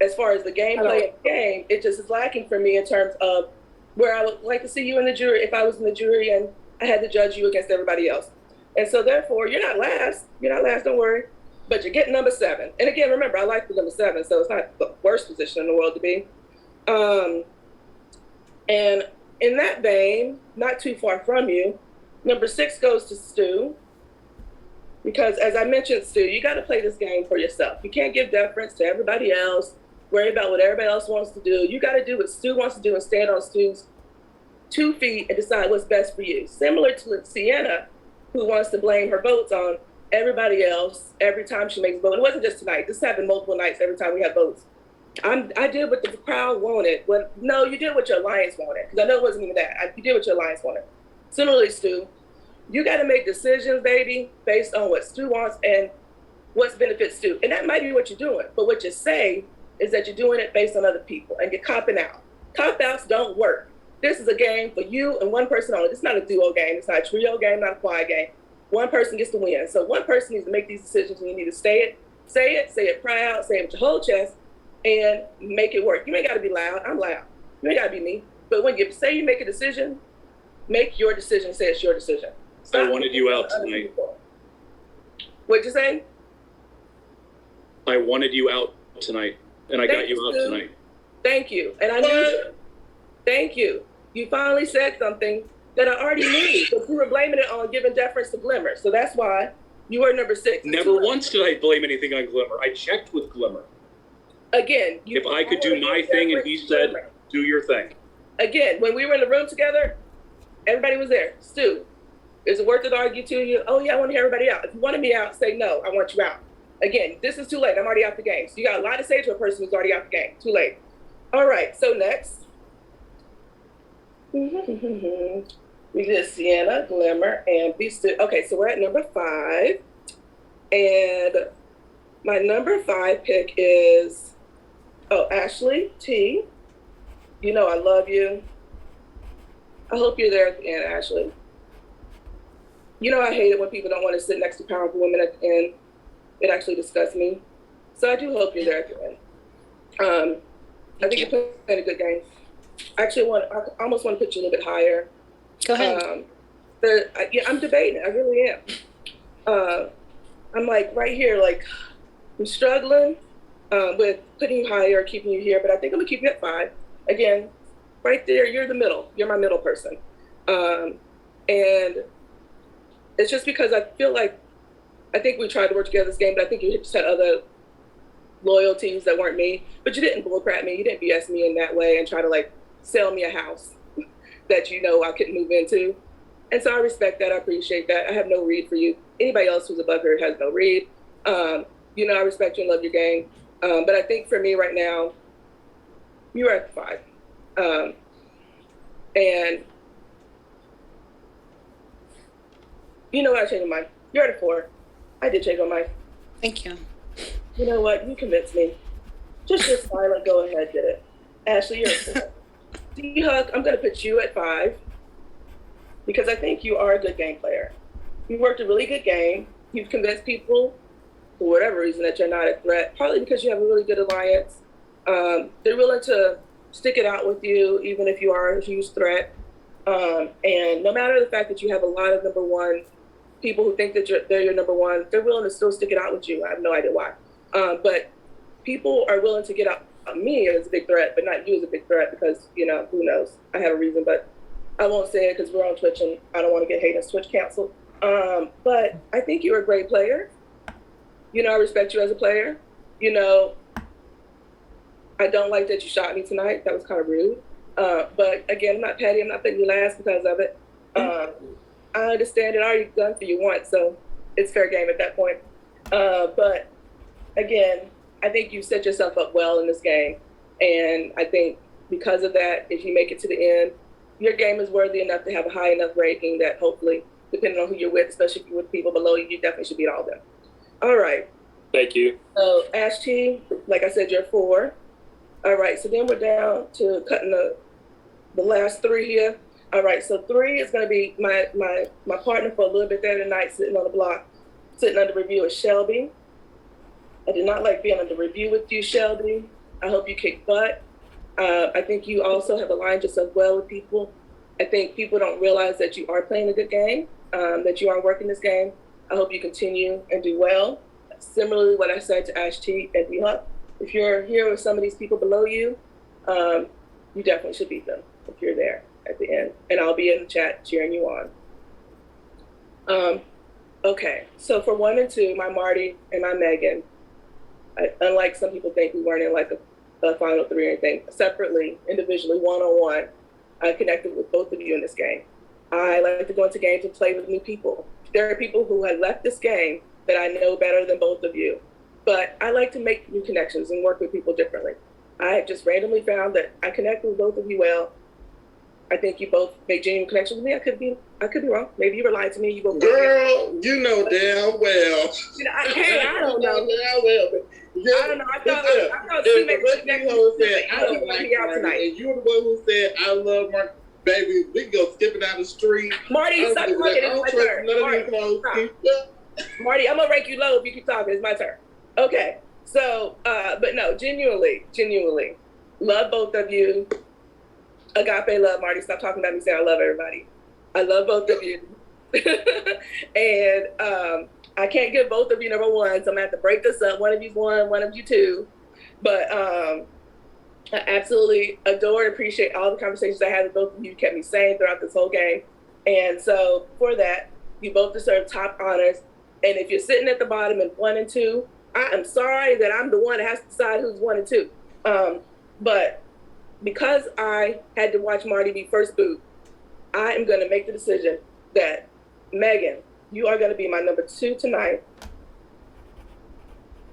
as far as the gameplay of the game, it just is lacking for me in terms of where I would like to see you in the jury if I was in the jury and I had to judge you against everybody else. And so therefore, you're not last. You're not last, don't worry. But you're getting number 7. And again, remember, I like the number 7, so it's not the worst position in the world to be. And in that vein, not too far from you. Number 6 goes to Stu. Because as I mentioned, Stu, you got to play this game for yourself. You can't give deference to everybody else, worry about what everybody else wants to do. You got to do what Stu wants to do and stand on Stu's 2 feet and decide what's best for you. Similar to Sienna, who wants to blame her votes on everybody else every time she makes a vote. It wasn't just tonight. This happened multiple nights every time we have votes. I did what the crowd wanted. No, you did what your alliance wanted. Because I know it wasn't even that. You did what your alliance wanted. Similarly, Stu, you got to make decisions, baby, based on what Stu wants and what's benefits Stu. And that might be what you're doing. But what you say is that you're doing it based on other people and you're copping out. Cop-outs don't work. This is a game for you and one person only. It's not a duo game. It's not a trio game, not a quad game. One person gets to win. So one person needs to make these decisions and you need to say it proud, say it with your whole chest, and make it work. You ain't got to be loud. I'm loud. You ain't got to be me. But when you say you make a decision, make your decision, say it's your decision. Stop. I wanted you out tonight. What'd you say? I wanted you out tonight, and I got you out tonight. Thank you. And I knew. Thank you. You finally said something that I already knew, but you were blaming it on giving deference to Glimmer. So that's why you were number 6. Never once did I blame anything on Glimmer. I checked with Glimmer. Again, if I could do my thing and he said, do your thing. Again, when we were in the room together, everybody was there. Stu, is it worth it to argue to you? Oh, yeah, I want to hear everybody out. If you wanted me out, say no, I want you out. Again, this is too late. I'm already out the game. So you got a lot to say to a person who's already out the game. Too late. All right, so next. We did Sienna, Glimmer, and Stu. Okay, so we're at number 5. And my number 5 pick is, Ashley T. You know I love you. I hope you're there at the end, Ashley. You know I hate it when people don't want to sit next to powerful women at the end. It actually disgusts me. So I do hope you're there at the end. I think you're playing a good game. Actually, I almost want to put you a little bit higher. Go ahead. I'm debating. I really am. I'm like right here, like I'm struggling with putting you higher, keeping you here, but I think I'm gonna keep you at 5. Again, right there, you're the middle. You're my middle person. And it's just because I feel like, I think we tried to work together this game, but I think you just had other loyalties that weren't me, but you didn't bullcrap me. You didn't BS me in that way and try to like sell me a house that you know I couldn't move into. And so I respect that. I appreciate that. I have no read for you. Anybody else who's above her has no read. You know, I respect you and love your game. But I think for me right now, you're at 5. And you know what? I changed my mind. You're at a 4. I did change my mind. Thank you. You know what? You convinced me. Just silent, go ahead, did it. Ashley, you're a 4. D-Huck, I'm going to put you at 5 because I think you are a good game player. You worked a really good game. You've convinced people, for whatever reason, that you're not a threat, partly because you have a really good alliance. They're willing to stick it out with you, even if you are a huge threat. And no matter the fact that you have a lot of number 1 people who think that they're your number 1, they're willing to still stick it out with you. I have no idea why. But people are willing to get out me as a big threat, but not you as a big threat because, you know, who knows? I have a reason, but I won't say it because we're on Twitch and I don't want to get Hayden's Twitch canceled. But I think you're a great player. You know, I respect you as a player. You know, I don't like that you shot me tonight. That was kind of rude. But again, I'm not petty. I'm not putting you last because of it. I understand it. I already done for you once, so it's fair game at that point. But again, I think you set yourself up well in this game. And I think because of that, if you make it to the end, your game is worthy enough to have a high enough rating that hopefully, depending on who you're with, especially if you're with people below you, you definitely should beat all of them. All right. Thank you. So Ash T, like I said, you're 4. All right, so then we're down to cutting the last 3 here. All right, so 3 is going to be my partner for a little bit there tonight, sitting on the block, sitting under review is Shelby. I did not like being under review with you, Shelby. I hope you kick butt. I think you also have aligned yourself well with people. I think people don't realize that you are playing a good game, that you are working this game. I hope you continue and do well. Similarly, what I said to Ash T and D-Huck, if you're here with some of these people below you, you definitely should beat them if you're there. at the end, and I'll be in the chat cheering you on. Okay, so for 1 and 2, my Marty and my Megan, unlike some people think we weren't in like a final 3 or anything, separately, individually, one-on-one, I connected with both of you in this game. I like to go into games and play with new people. There are people who had left this game that I know better than both of you, but I like to make new connections and work with people differently. I just randomly found that I connected with both of you well. I think you both made genuine connections with me. I could be wrong. Maybe you were lying to me. You both. Girl, you know damn well. You know, I don't know. Damn well, but I don't know. I thought she made connections. I don't like Marty, and you were the one who said I love Marty. Baby, we can go skipping down the street. Marty, stop talking. It's my turn. Marty, I'm gonna rank you low if you keep talking. It's my turn. Okay. So, but no, genuinely, love both of you. Agape love, Marty. Stop talking about me saying I love everybody. I love both of you. And I can't give both of you number 1, so I'm gonna have to break this up. One of you's 1, one of you 2. But I absolutely adore and appreciate all the conversations I had with both of you. You kept me sane throughout this whole game. And so for that, you both deserve top honors. And if you're sitting at the bottom in 1 and 2, I am sorry that I'm the one that has to decide who's 1 and 2. But because I had to watch Marty be first boot, I am going to make the decision that, Megan, you are going to be my number 2 tonight.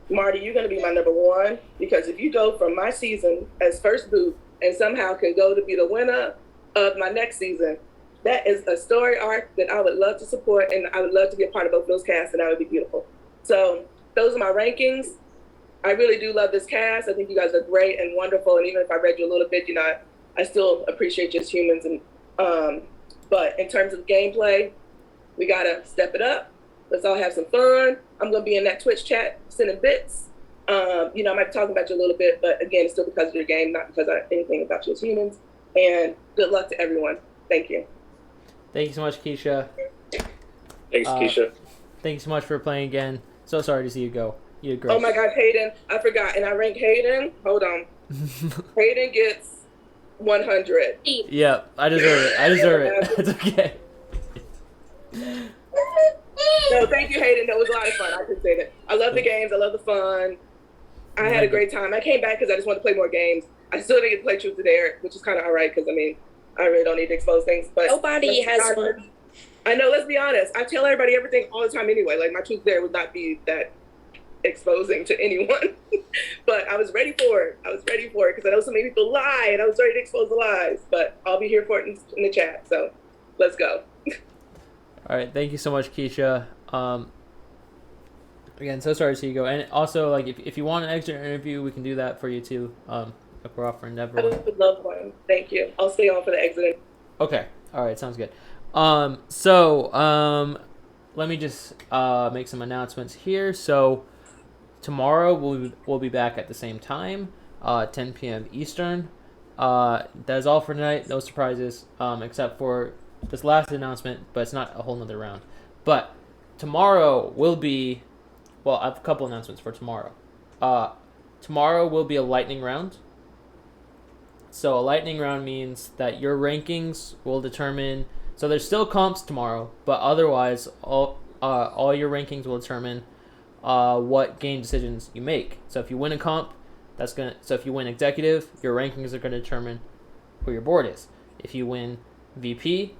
Marty, you're going to be my number 1, because if you go from my season as first boot and somehow can go to be the winner of my next season, that is a story arc that I would love to support, and I would love to be a part of both those casts, and that would be beautiful. So those are my rankings. I really do love this cast. I think you guys are great and wonderful. And even if I read you a little bit, I still appreciate you as humans. And but in terms of gameplay, we gotta step it up. Let's all have some fun. I'm gonna be in that Twitch chat sending bits. I might be talking about you a little bit, but again, it's still because of your game, not because of anything about you as humans. And good luck to everyone. Thank you. Thank you so much, Keisha. Thanks, Keisha. Thank you so much for playing again. So sorry to see you go. You did great. Oh my God, Hayden. I forgot. And I ranked Hayden. Hold on. Hayden gets 100. Yeah, I deserve it. It's okay. No, thank you, Hayden. That was a lot of fun. I could say that. I love the games. I love the fun. I had a great time. I came back because I just wanted to play more games. I still didn't get to play Truth or Dare, which is kind of all right because, I really don't need to expose things. But nobody has fun. I know, let's be honest. I tell everybody everything all the time anyway. Like, my Truth or Dare would not be that exposing to anyone. But I was ready for it. Because I know so many people lie, and I was ready to expose the lies. But I'll be here for it in the chat. So let's go. All right. Thank you so much, Keisha. Again, so sorry to see you go. And also, like, if you want an extra interview, we can do that for you too. If we're offering everyone. I would love one. Thank you. I'll stay on for the exit. Okay. All right. Sounds good. Let me just make some announcements here. So tomorrow we'll be back at the same time, 10 p.m. Eastern. That is all for tonight. No surprises, except for this last announcement, but it's not a whole nother round. But tomorrow will be, well, I have a couple announcements for tomorrow. Tomorrow will be a lightning round. So a lightning round means that your rankings will determine. So there's still comps tomorrow, but otherwise, all your rankings will determine what game decisions you make. So if you win a comp, if you win executive, your rankings are gonna determine who your board is. If you win VP,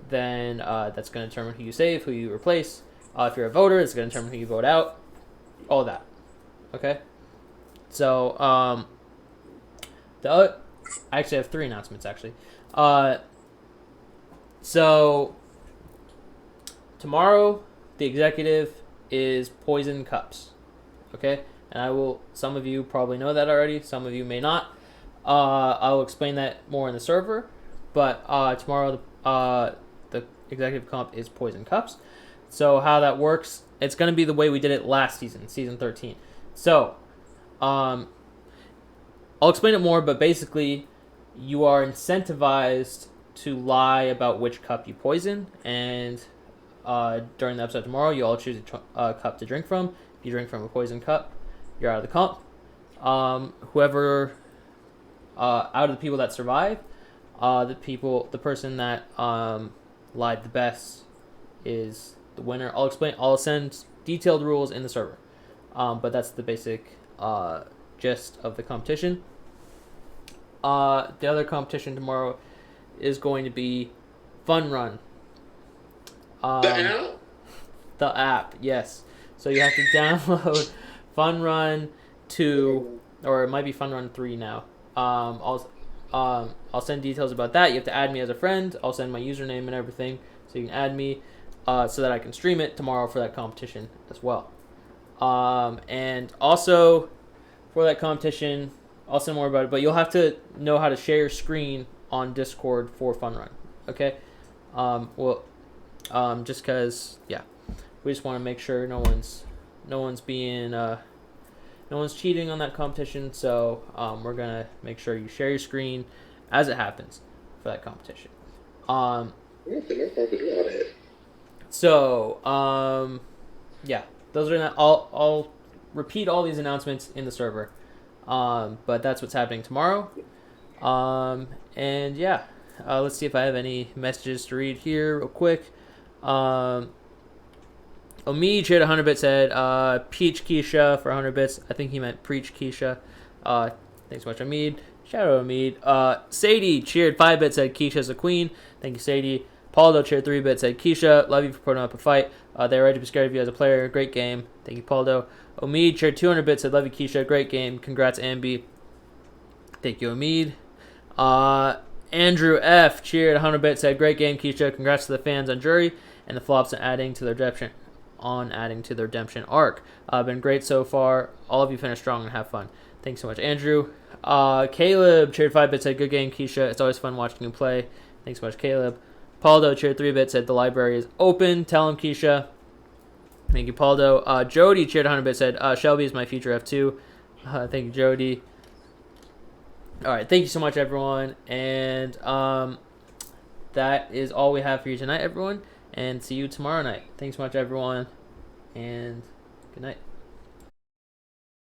then that's gonna determine who you save, who you replace. If you're a voter, it's gonna determine who you vote out. All that. Okay. So I actually have 3 announcements actually. So tomorrow the executive is Poison Cups. Okay? And some of you probably know that already, some of you may not. I'll explain that more in the server, but tomorrow the executive comp is Poison Cups. So how that works, it's going to be the way we did it last season, season 13. So I'll explain it more, but basically you are incentivized to lie about which cup you poison, and during the episode tomorrow, you all choose a cup to drink from. If you drink from a poison cup, you're out of the comp. Whoever, out of the people that survive, the person that lied the best is the winner. I'll send detailed rules in the server. But that's the basic gist of the competition. The other competition tomorrow is going to be Fun Run. The app? The app, yes. So you have to download Fun Run 2, or it might be Fun Run 3 now. I'll send details about that. You have to add me as a friend. I'll send my username and everything, so you can add me, so that I can stream it tomorrow for that competition as well. And also for that competition, I'll send more about it, but you'll have to know how to share your screen on Discord for Fun Run. Okay? Just cause, yeah, we just want to make sure no one's cheating on that competition. So, we're gonna make sure you share your screen as it happens for that competition. So, yeah, those are not. I'll repeat all these announcements in the server. But that's what's happening tomorrow. And yeah, let's see if I have any messages to read here real quick. Omid shared 100 bits, said Peach Keisha for 100 bits. I think he meant Preach Keisha. Thanks so much, Omid. Shout out Omid. Sadie cheered 5 bits, said Keisha's a queen. Thank you, Sadie. Paldo cheered 3 bits, said Keisha, love you for putting up a fight. They're ready to be scared of you as a player. Great game. Thank you, Paldo. Omid cheered 200 bits, said love you, Keisha. Great game. Congrats, Ambi. Thank you, Omid. Andrew F cheered 100 bits, said great game, Keisha. Congrats to the fans on Jury and the flops on adding to their redemption arc. Been great so far. All of you finish strong and have fun. Thanks so much, Andrew. Caleb cheered 5 bits, said good game, Keisha. It's always fun watching you play. Thanks so much, Caleb. Paldo cheered 3 bits, said the library is open. Tell him, Keisha. Thank you, Paldo. Jody cheered 100 bits, said Shelby is my future F2. Thank you, Jody. All right, thank you so much, everyone. And that is all we have for you tonight, everyone. And see you tomorrow night. Thanks so much, everyone. And good night.